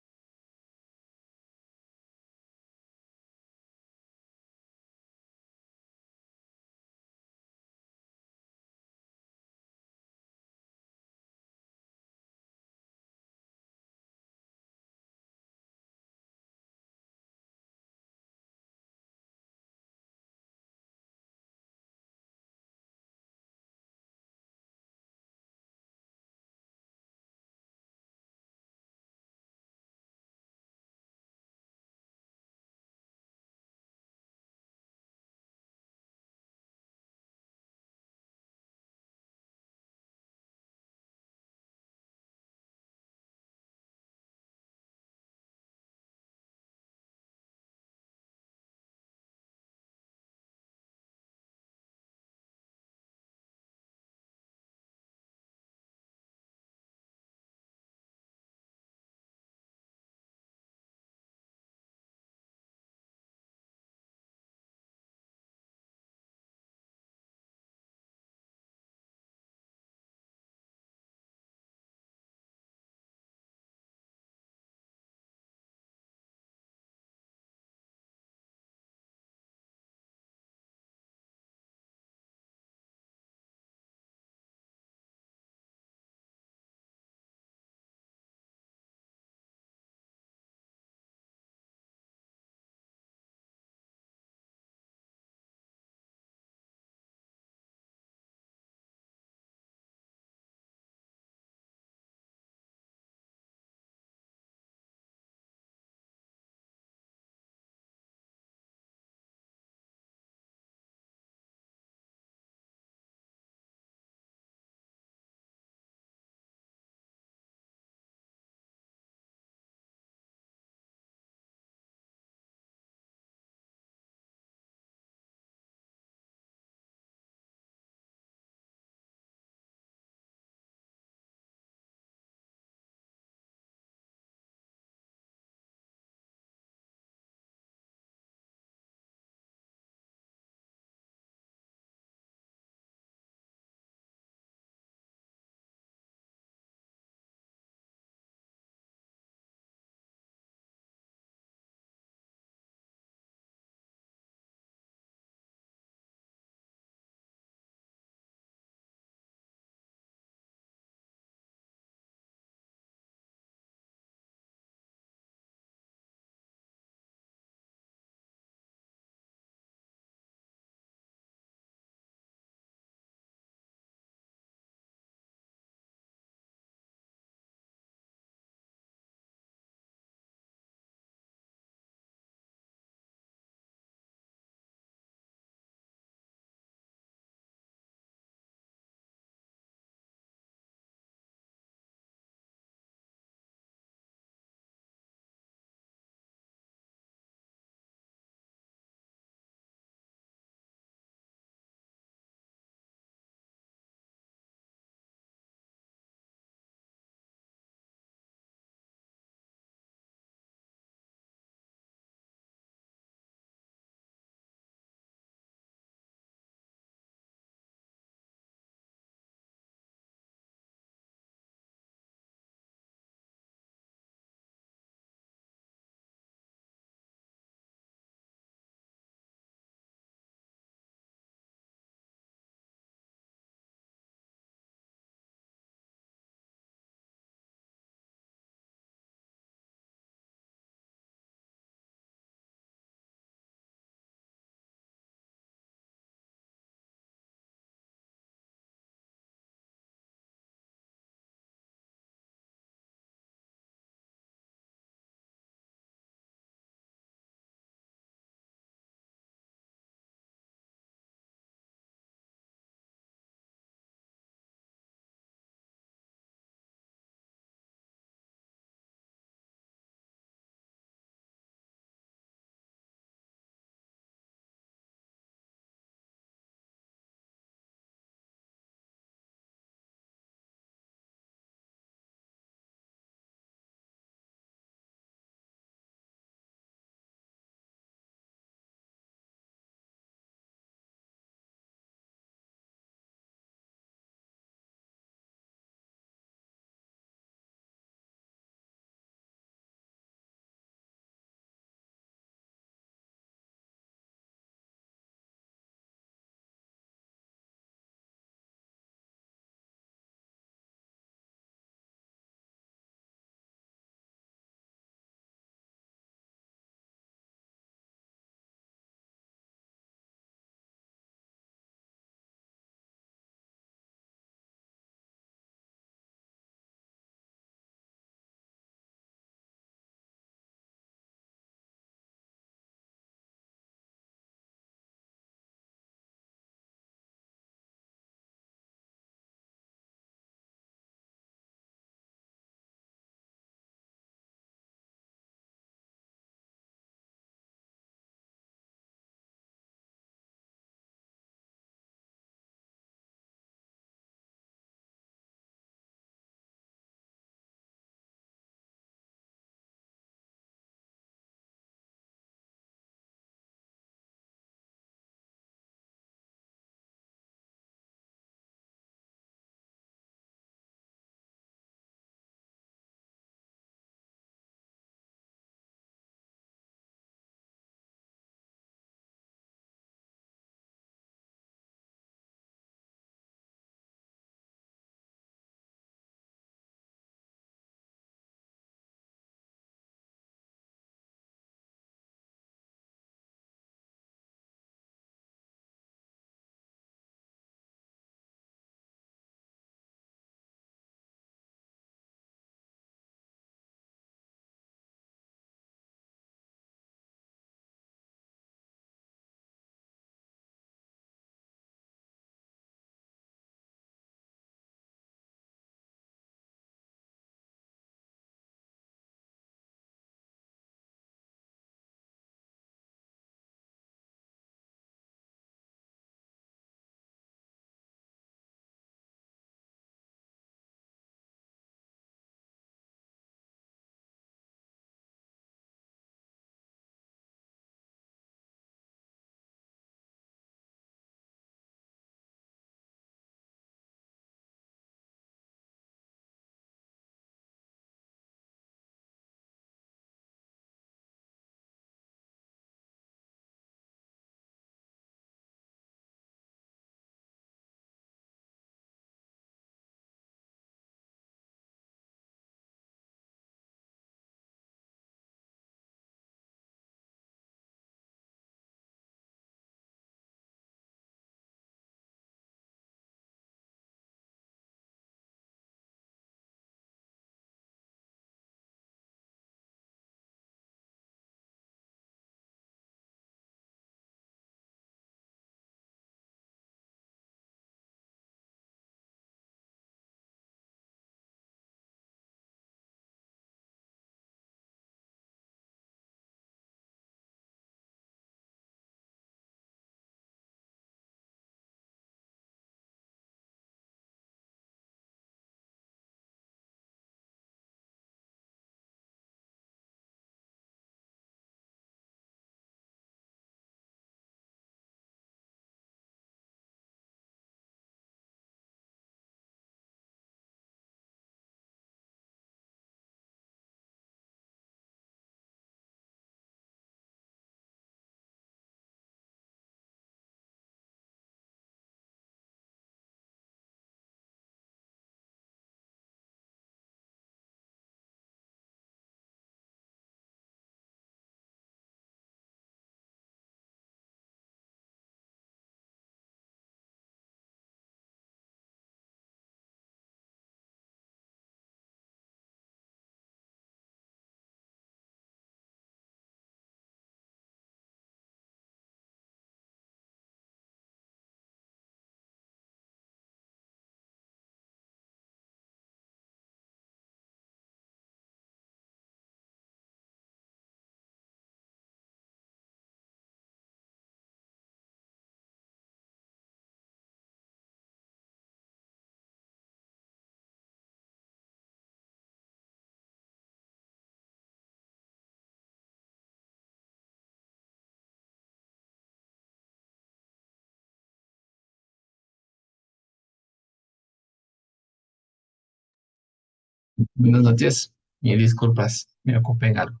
Buenas noches y disculpas, me ocupé en algo.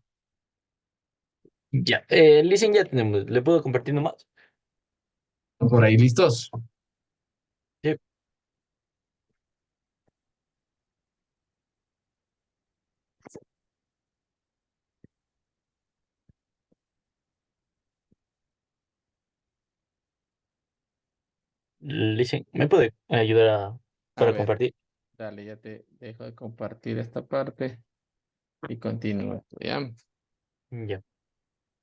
Ya, listen, ya tenemos. ¿Le puedo compartir nomás? ¿Por ahí listos? Sí. Listen, ¿me puede ayudar A para ver, compartir? dale, ya te dejo de compartir esta parte y continúa. ¿Ya? Ya.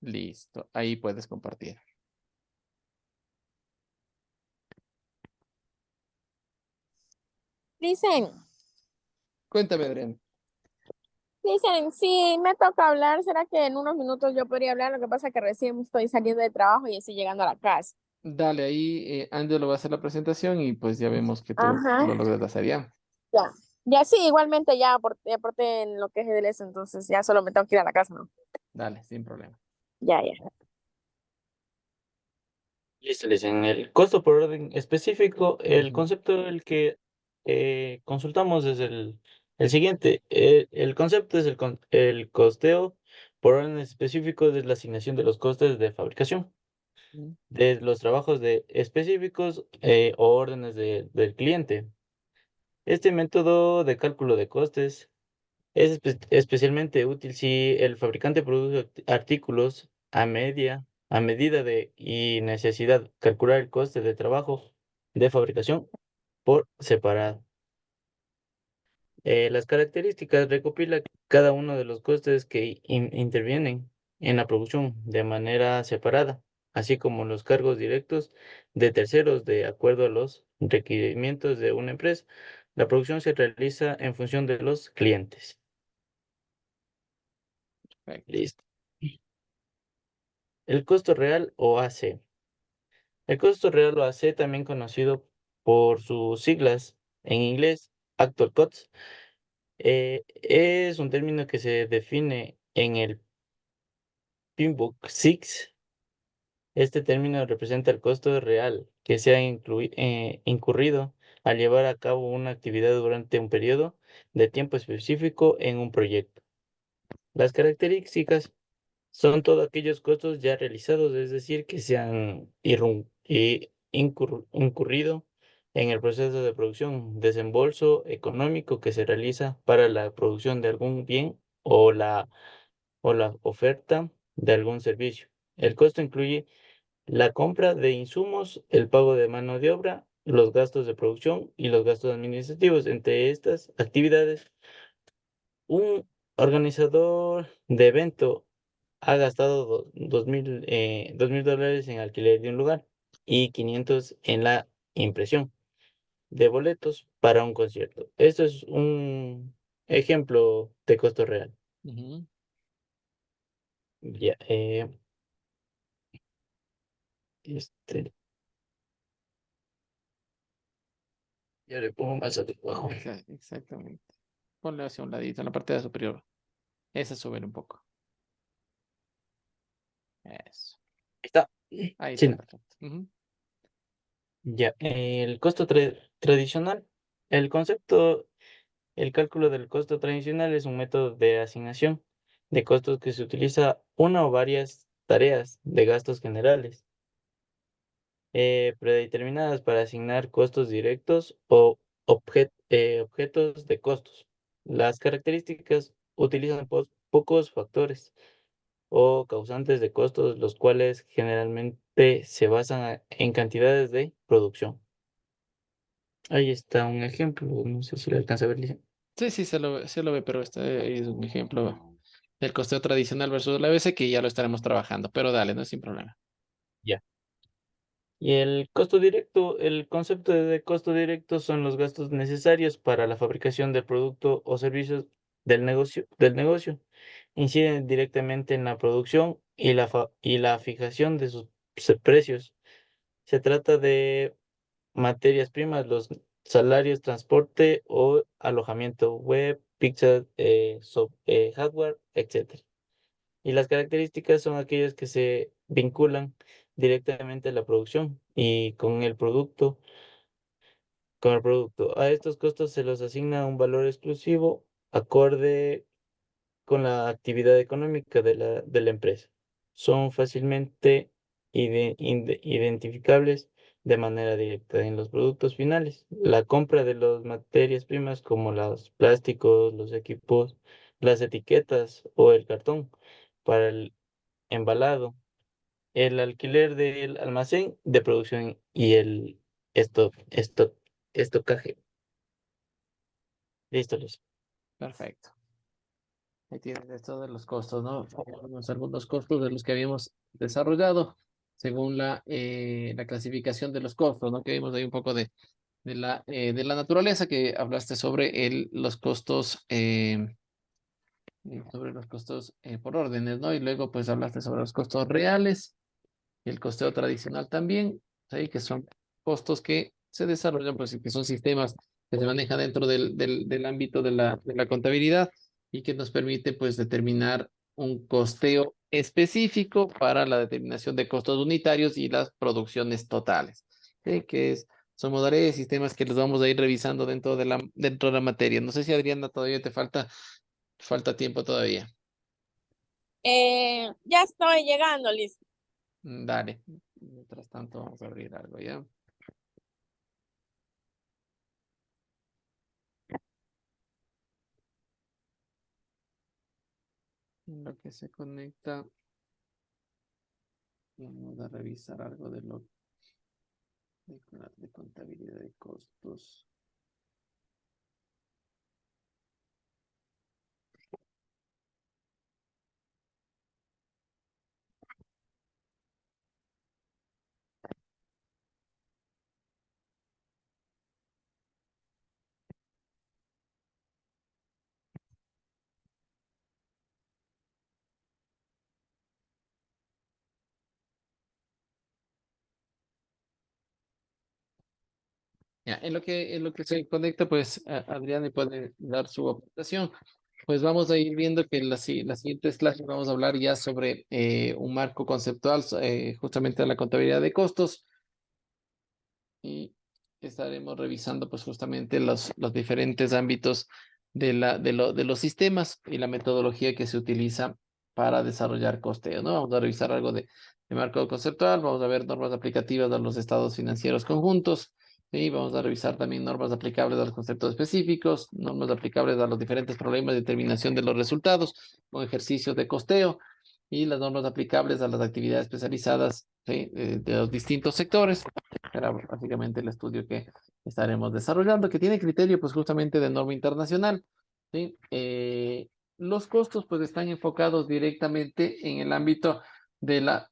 Listo, ahí puedes compartir. Dicen, Cuéntame, Adrián. dicen, sí, me toca hablar. ¿Será que en unos minutos yo podría hablar? Lo que pasa es que recién estoy saliendo de trabajo y estoy llegando a la casa. Dale, ahí Andrew lo va a hacer la presentación y pues ya vemos que tú Ajá, lo logras hacer ya. ya. Ya sí, igualmente ya aporté en lo que es el eso, entonces ya solo me tengo que ir a la casa, ¿no? Dale, sin problema. Ya, ya. Listo, listen. El costo por orden específico, el Ujú, concepto del que consultamos es el siguiente. El concepto es el costeo por orden específico de la asignación de los costes de fabricación, ujú, de los trabajos específicos o órdenes del cliente. Este método de cálculo de costes es especialmente útil si el fabricante produce artículos a medida de y necesidad calcular el coste de trabajo de fabricación por separado. Las características recopila cada uno de los costes que intervienen en la producción de manera separada, así como los cargos directos de terceros de acuerdo a los requerimientos de una empresa. La producción se realiza en función de los clientes. perfecto. Listo. El costo real o AC. El costo real o AC, también conocido por sus siglas en inglés, Actual Cost, es un término que se define en el Pinbook 6. Este término representa el costo real que se ha incurrido al llevar a cabo una actividad durante un periodo de tiempo específico en un proyecto. Las características son todos aquellos costos ya realizados, es decir, que se han incurrido en el proceso de producción, desembolso económico que se realiza para la producción de algún bien o la oferta de algún servicio. El costo incluye la compra de insumos, el pago de mano de obra, los gastos de producción y los gastos administrativos. Entre estas actividades, un organizador de evento ha gastado $2,000 en alquiler de un lugar y 500 en la impresión de boletos para un concierto. Esto es un ejemplo de costo real. Ujú, Ya, este, ya le pongo más abajo. Ahí exactamente. Ponle hacia un ladito, en la parte de superior. Ese sube un poco. Eso. está. Ahí Sí, está, no. perfecto. Ujú, Ya, el costo tradicional. El concepto, el cálculo del costo tradicional es un método de asignación de costos que se utiliza una o varias tareas de gastos generales predeterminadas para asignar costos directos o objetos de costos. Las características utilizan pocos factores o causantes de costos, los cuales generalmente se basan en cantidades de producción. Ahí está un ejemplo, no sé si lo alcanza a ver, Licia. sí, sí, se lo ve, pero este es un ejemplo del costeo tradicional versus la ABS que ya lo estaremos trabajando, pero dale, no es sin problema. Ya. Y el costo directo, el concepto de costo directo son los gastos necesarios para la fabricación del producto o servicios del negocio. Inciden directamente en la producción y y la fijación de sus precios. Se trata de materias primas, los salarios, transporte o alojamiento web, pizza, hardware, etcétera. Y las características son aquellas que se vinculan directamente a la producción y con el producto. A estos costos se los asigna un valor exclusivo acorde con la actividad económica de la empresa. Son fácilmente identificables de manera directa en los productos finales. La compra de las materias primas como los plásticos, los equipos, las etiquetas o el cartón para el embalado, el alquiler del almacén de producción y el estocaje. Listo, Luis. Perfecto. Ahí tienes esto de los costos, ¿no? Tenemos algunos costos de los que habíamos desarrollado según la clasificación de los costos, ¿no? Que vimos ahí un poco de la naturaleza, que hablaste sobre los costos, sobre los costos por órdenes, ¿no? Y luego pues hablaste sobre los costos reales y el costeo tradicional también, ¿sí? Que son costos que se desarrollan, pues, y que son sistemas que se manejan dentro del ámbito de la contabilidad y que nos permite, pues, determinar un costeo específico para la determinación de costos unitarios y las producciones totales, ¿sí? Son modalidades de sistemas que los vamos a ir revisando dentro de la materia. No sé si, Adriana, todavía te falta tiempo todavía. Ya estoy llegando, Liz. Dale. Mientras tanto, vamos a abrir algo ya. En lo que se conecta, vamos a revisar algo de contabilidad de costos. Ya, en lo que se conecta, pues Adrián le puede dar su aportación. Pues vamos a ir viendo que en las siguientes clases vamos a hablar ya sobre un marco conceptual, justamente de la contabilidad de costos. Y estaremos revisando pues justamente los diferentes ámbitos de los sistemas y la metodología que se utiliza para desarrollar costeo, ¿no? Vamos a revisar algo de marco conceptual, vamos a ver normas aplicativas de los estados financieros conjuntos, ¿sí? Vamos a revisar también normas aplicables a los conceptos específicos, normas aplicables a los diferentes problemas de determinación de los resultados con ejercicios de costeo y las normas aplicables a las actividades especializadas, ¿sí? De los distintos sectores. Era básicamente el estudio que estaremos desarrollando, que tiene criterio pues justamente de norma internacional, ¿sí? Los costos pues están enfocados directamente en el ámbito de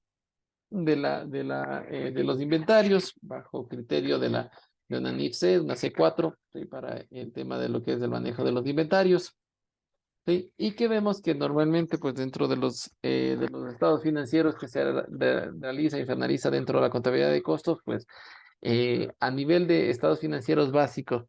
de los inventarios, bajo criterio de una NIF-C, una C4, ¿sí? Para el tema de lo que es el manejo de los inventarios. Sí, y que vemos que normalmente, pues dentro de los estados financieros que realiza y se analiza dentro de la contabilidad de costos, pues a nivel de estados financieros básicos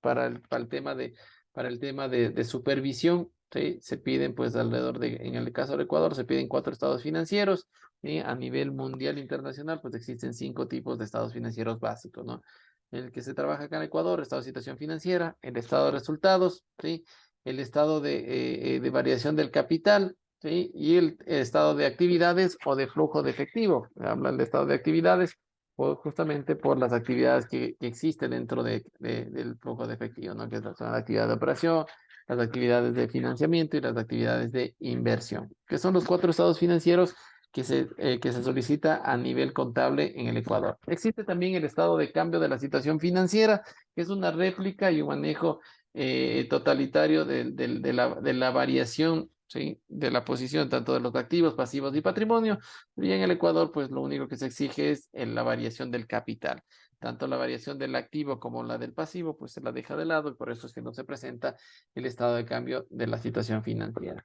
para el tema de supervisión, ¿sí? Se piden pues alrededor en el caso del Ecuador, se piden 4 estados financieros, ¿sí? A nivel mundial internacional, pues existen 5 tipos de estados financieros básicos, ¿no? En el que se trabaja acá en Ecuador, estado de situación financiera, el estado de resultados, ¿sí? El estado de variación del capital, ¿sí? Y el estado de actividades o de flujo de efectivo. Hablan de estado de actividades justamente por las actividades que existen dentro del flujo de efectivo, ¿no? Que son las actividades de operación, las actividades de financiamiento y las actividades de inversión, que son los 4 estados financieros que se solicita a nivel contable en el Ecuador. Existe también el estado de cambio de la situación financiera, que es una réplica y un manejo totalitario de la variación, ¿sí? De la posición tanto de los activos, pasivos y patrimonio. Y en el Ecuador, pues lo único que se exige es la variación del capital. Tanto la variación del activo como la del pasivo, pues se la deja de lado y por eso es que no se presenta el estado de cambio de la situación financiera.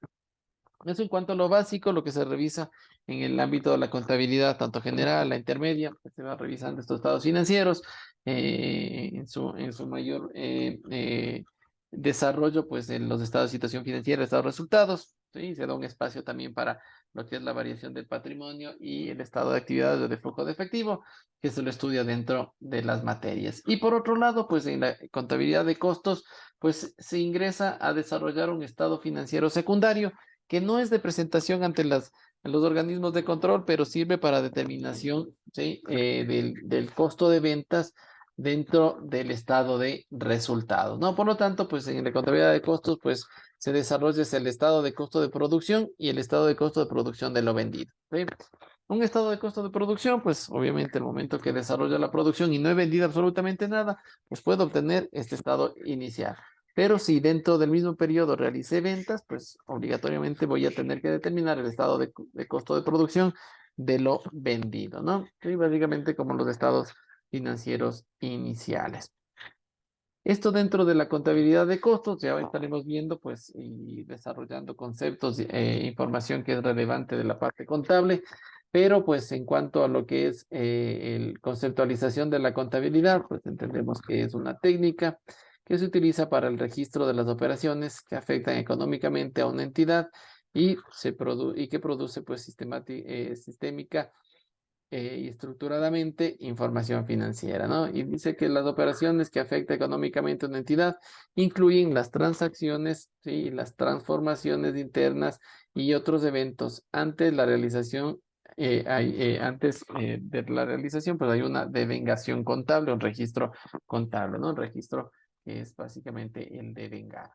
Eso en cuanto a lo básico, lo que se revisa en el ámbito de la contabilidad, tanto general, la intermedia, pues se va revisando estos estados financieros en su mayor desarrollo, pues en los estados de situación financiera, estados de resultados, ¿sí? Se da un espacio también lo que es la variación del patrimonio y el estado de actividades o de flujo de efectivo, que se lo estudia dentro de las materias. Y por otro lado, pues en la contabilidad de costos, pues se ingresa a desarrollar un estado financiero secundario que no es de presentación ante los organismos de control, pero sirve para determinación, ¿sí? Del costo de ventas dentro del estado de resultados, ¿no? Por lo tanto, pues en la contabilidad de costos, pues se desarrolla el estado de costo de producción y el estado de costo de producción de lo vendido, ¿sí? Un estado de costo de producción, pues obviamente el momento que desarrolla la producción y no he vendido absolutamente nada, pues puedo obtener este estado inicial. Pero si dentro del mismo periodo realicé ventas, pues obligatoriamente voy a tener que determinar el estado de costo de producción de lo vendido, ¿no? Y básicamente como los estados financieros iniciales. Esto dentro de la contabilidad de costos, ya estaremos viendo pues y desarrollando conceptos, información que es relevante de la parte contable, pero pues en cuanto a lo que es el conceptualización de la contabilidad, pues entendemos que es una técnica que se utiliza para el registro de las operaciones que afectan económicamente a una entidad y, y que produce pues sistémica y estructuradamente información financiera, ¿no? Y dice que las operaciones que afectan económicamente a una entidad incluyen las transacciones, ¿sí? Las transformaciones internas y otros eventos. Antes la realización, de la realización, pues hay una devengación contable, un registro contable, ¿no? Un registro que es básicamente el devengar.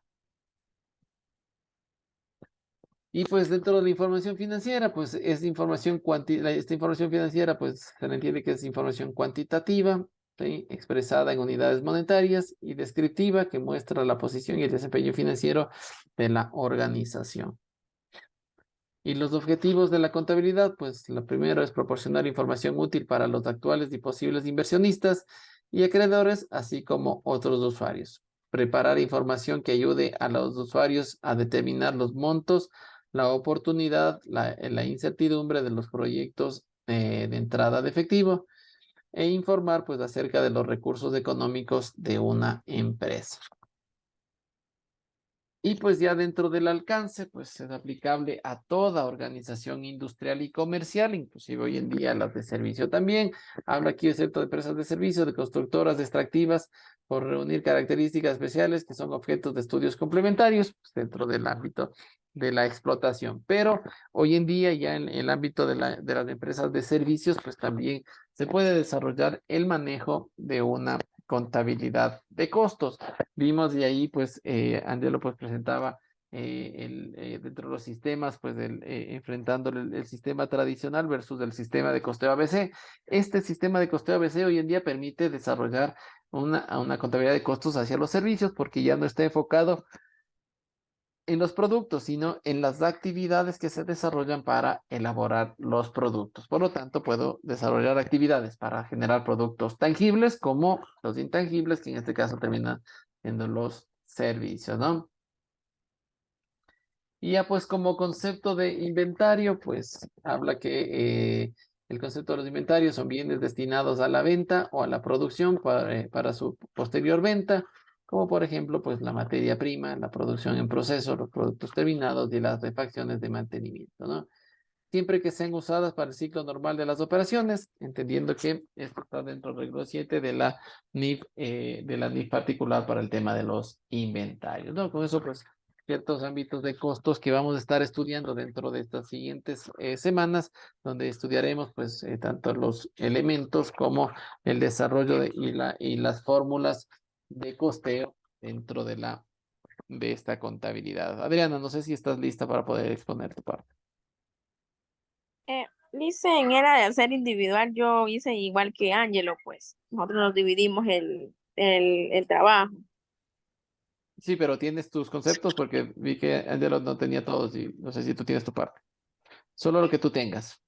Y pues dentro de la información financiera, pues es información esta información financiera, pues se le entiende que es información cuantitativa, ¿sí? Expresada en unidades monetarias y descriptiva que muestra la posición y el desempeño financiero de la organización. Y los objetivos de la contabilidad, pues lo primero es proporcionar información útil para los actuales y posibles inversionistas y acreedores, así como otros usuarios. Preparar información que ayude a los usuarios a determinar los montos, la oportunidad, la incertidumbre de los proyectos de entrada de efectivo e informar pues acerca de los recursos económicos de una empresa. Y pues ya dentro del alcance, pues es aplicable a toda organización industrial y comercial, inclusive hoy en día las de servicio también. Habla aquí excepto de empresas de servicio, de constructoras, de extractivas, por reunir características especiales que son objetos de estudios complementarios pues, dentro del ámbito de la explotación. Pero hoy en día ya en el ámbito de las empresas de servicios, pues también se puede desarrollar el manejo de una contabilidad de costos. Vimos de ahí, pues, Angelo pues presentaba dentro de los sistemas, pues, enfrentando el sistema tradicional versus el sistema de costeo ABC. Este sistema de costeo ABC hoy en día permite desarrollar una contabilidad de costos hacia los servicios porque ya no está enfocado en los productos, sino en las actividades que se desarrollan para elaborar los productos. Por lo tanto, puedo desarrollar actividades para generar productos tangibles como los intangibles, que en este caso terminan siendo los servicios, ¿no? Y ya pues como concepto de inventario, pues habla que el concepto de los inventarios son bienes destinados a la venta o a la producción para su posterior venta, como por ejemplo pues la materia prima, la producción en proceso, los productos terminados y las refacciones de mantenimiento, ¿no? Siempre que sean usadas para el ciclo normal de las operaciones, entendiendo que esto está dentro del reglo 7 de la NIF particular para el tema de los inventarios, ¿no? Con eso, pues, ciertos ámbitos de costos que vamos a estar estudiando dentro de estas siguientes semanas, donde estudiaremos, pues, tanto los elementos como el desarrollo y las fórmulas de costeo dentro de esta contabilidad. Adriana, no sé si estás lista para poder exponer tu parte. Dice en era de hacer individual, yo hice igual que Ángelo, pues nosotros nos dividimos el trabajo. Sí, pero tienes tus conceptos porque vi que Angelo no tenía todos y no sé si tú tienes tu parte. Solo lo que tú tengas.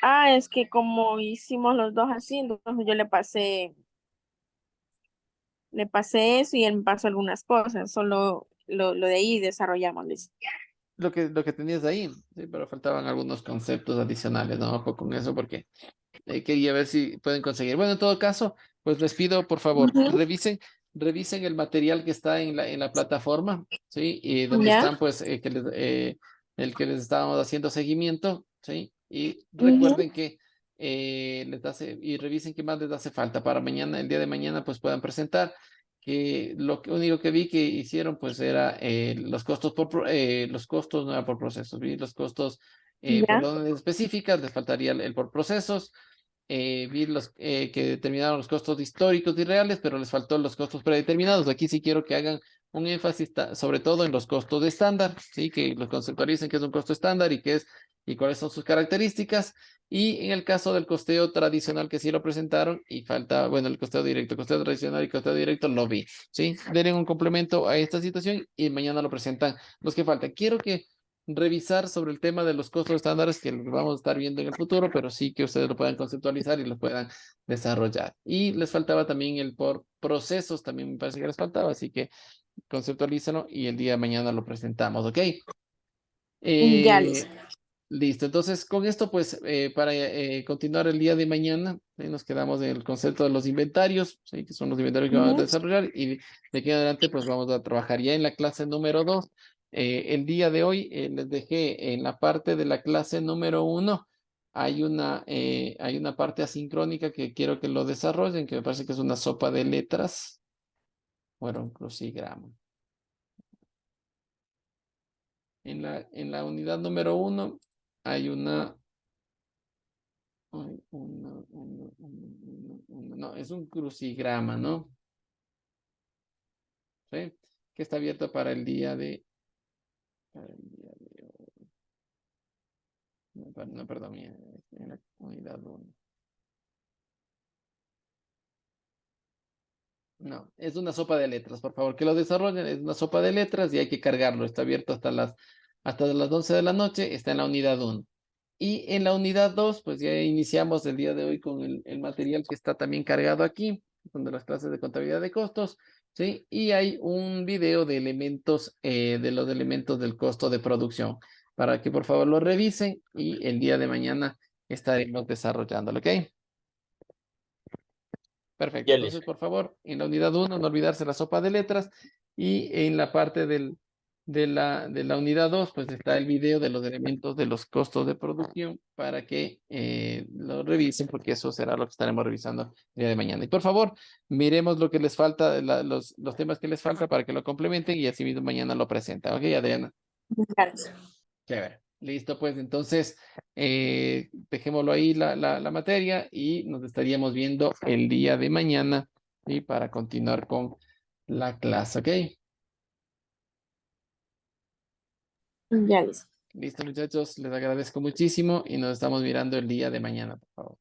Ah, es que como hicimos los dos así, entonces yo le pasé eso y él me pasó algunas cosas, solo lo de ahí desarrollamos, listo. Lo que tenías ahí, sí, pero faltaban algunos conceptos adicionales, ¿no? Ojo con eso porque quería ver si pueden conseguir. Bueno, en todo caso, pues les pido, por favor, Ujú. revisen el material que está en la plataforma, ¿sí? Y donde ¿Ya? están, pues, el que les estábamos haciendo seguimiento, ¿sí? Y Ujú. recuerden que y revisen qué más les hace falta para mañana, el día de mañana, pues puedan presentar. Que único que vi que hicieron, pues era los costos los costos no era por procesos, vi los costos por Ya, órdenes específicas, les faltaría el por procesos. Vi que determinaron los costos históricos y reales, pero les faltó los costos predeterminados. Aquí sí quiero que hagan un énfasis sobre todo en los costos de estándar, ¿sí? Que los conceptualicen qué es un costo estándar y cuáles son sus características. Y en el caso del costeo tradicional que sí lo presentaron y falta, bueno, el costeo tradicional y costeo directo lo vi, ¿sí? Denle un complemento a esta situación y mañana lo presentan los que faltan. Quiero que revisar sobre el tema de los costos estándares que lo vamos a estar viendo en el futuro, pero sí que ustedes lo puedan conceptualizar y lo puedan desarrollar. Y les faltaba también el por procesos, también me parece que les faltaba, así que conceptualízalo y el día de mañana lo presentamos, ¿ok? ya, Liz. Listo, entonces con esto pues para continuar el día de mañana nos quedamos en el concepto de los inventarios, ¿sí? Que son los inventarios que vamos a Ujú. desarrollar y de aquí en adelante pues vamos a trabajar ya en la clase número 2. El día de hoy les dejé en la parte de la clase número 1 hay una parte asincrónica que quiero que lo desarrollen, que me parece que es una sopa de letras, bueno, un crucigrama. En la unidad número 1 hay no, es un crucigrama, ¿no? ¿Sí? Que está abierto para el día para el día de hoy. No, no, perdón, mira, en la unidad 1. No, es una sopa de letras, por favor, que lo desarrollen. Es una sopa de letras y hay que cargarlo. Está abierto hasta las 11 de la noche. Está en la unidad 1. Y en la unidad 2, pues ya iniciamos el día de hoy con el material que está también cargado aquí, son de las clases de contabilidad de costos, ¿sí? Y hay un video de elementos, de los elementos del costo de producción, para que por favor lo revisen y el día de mañana estaremos desarrollándolo, ¿ok? Perfecto, Ya, entonces listo. por favor, en la unidad 1 no olvidarse la sopa de letras y en la parte de la unidad 2 pues está el video de los elementos de los costos de producción para que lo revisen porque eso será lo que estaremos revisando el día de mañana. Y por favor, miremos lo que les falta, los temas que les falta para que lo complementen y así mismo mañana lo presentan. Ok, Adriana. Ya, Liz. Chévere. Listo, pues entonces dejémoslo ahí la materia y nos estaríamos viendo el día de mañana y para continuar con la clase, ¿ok? Ya, Liz. Listo, muchachos, les agradezco muchísimo y nos estamos mirando el día de mañana, por favor.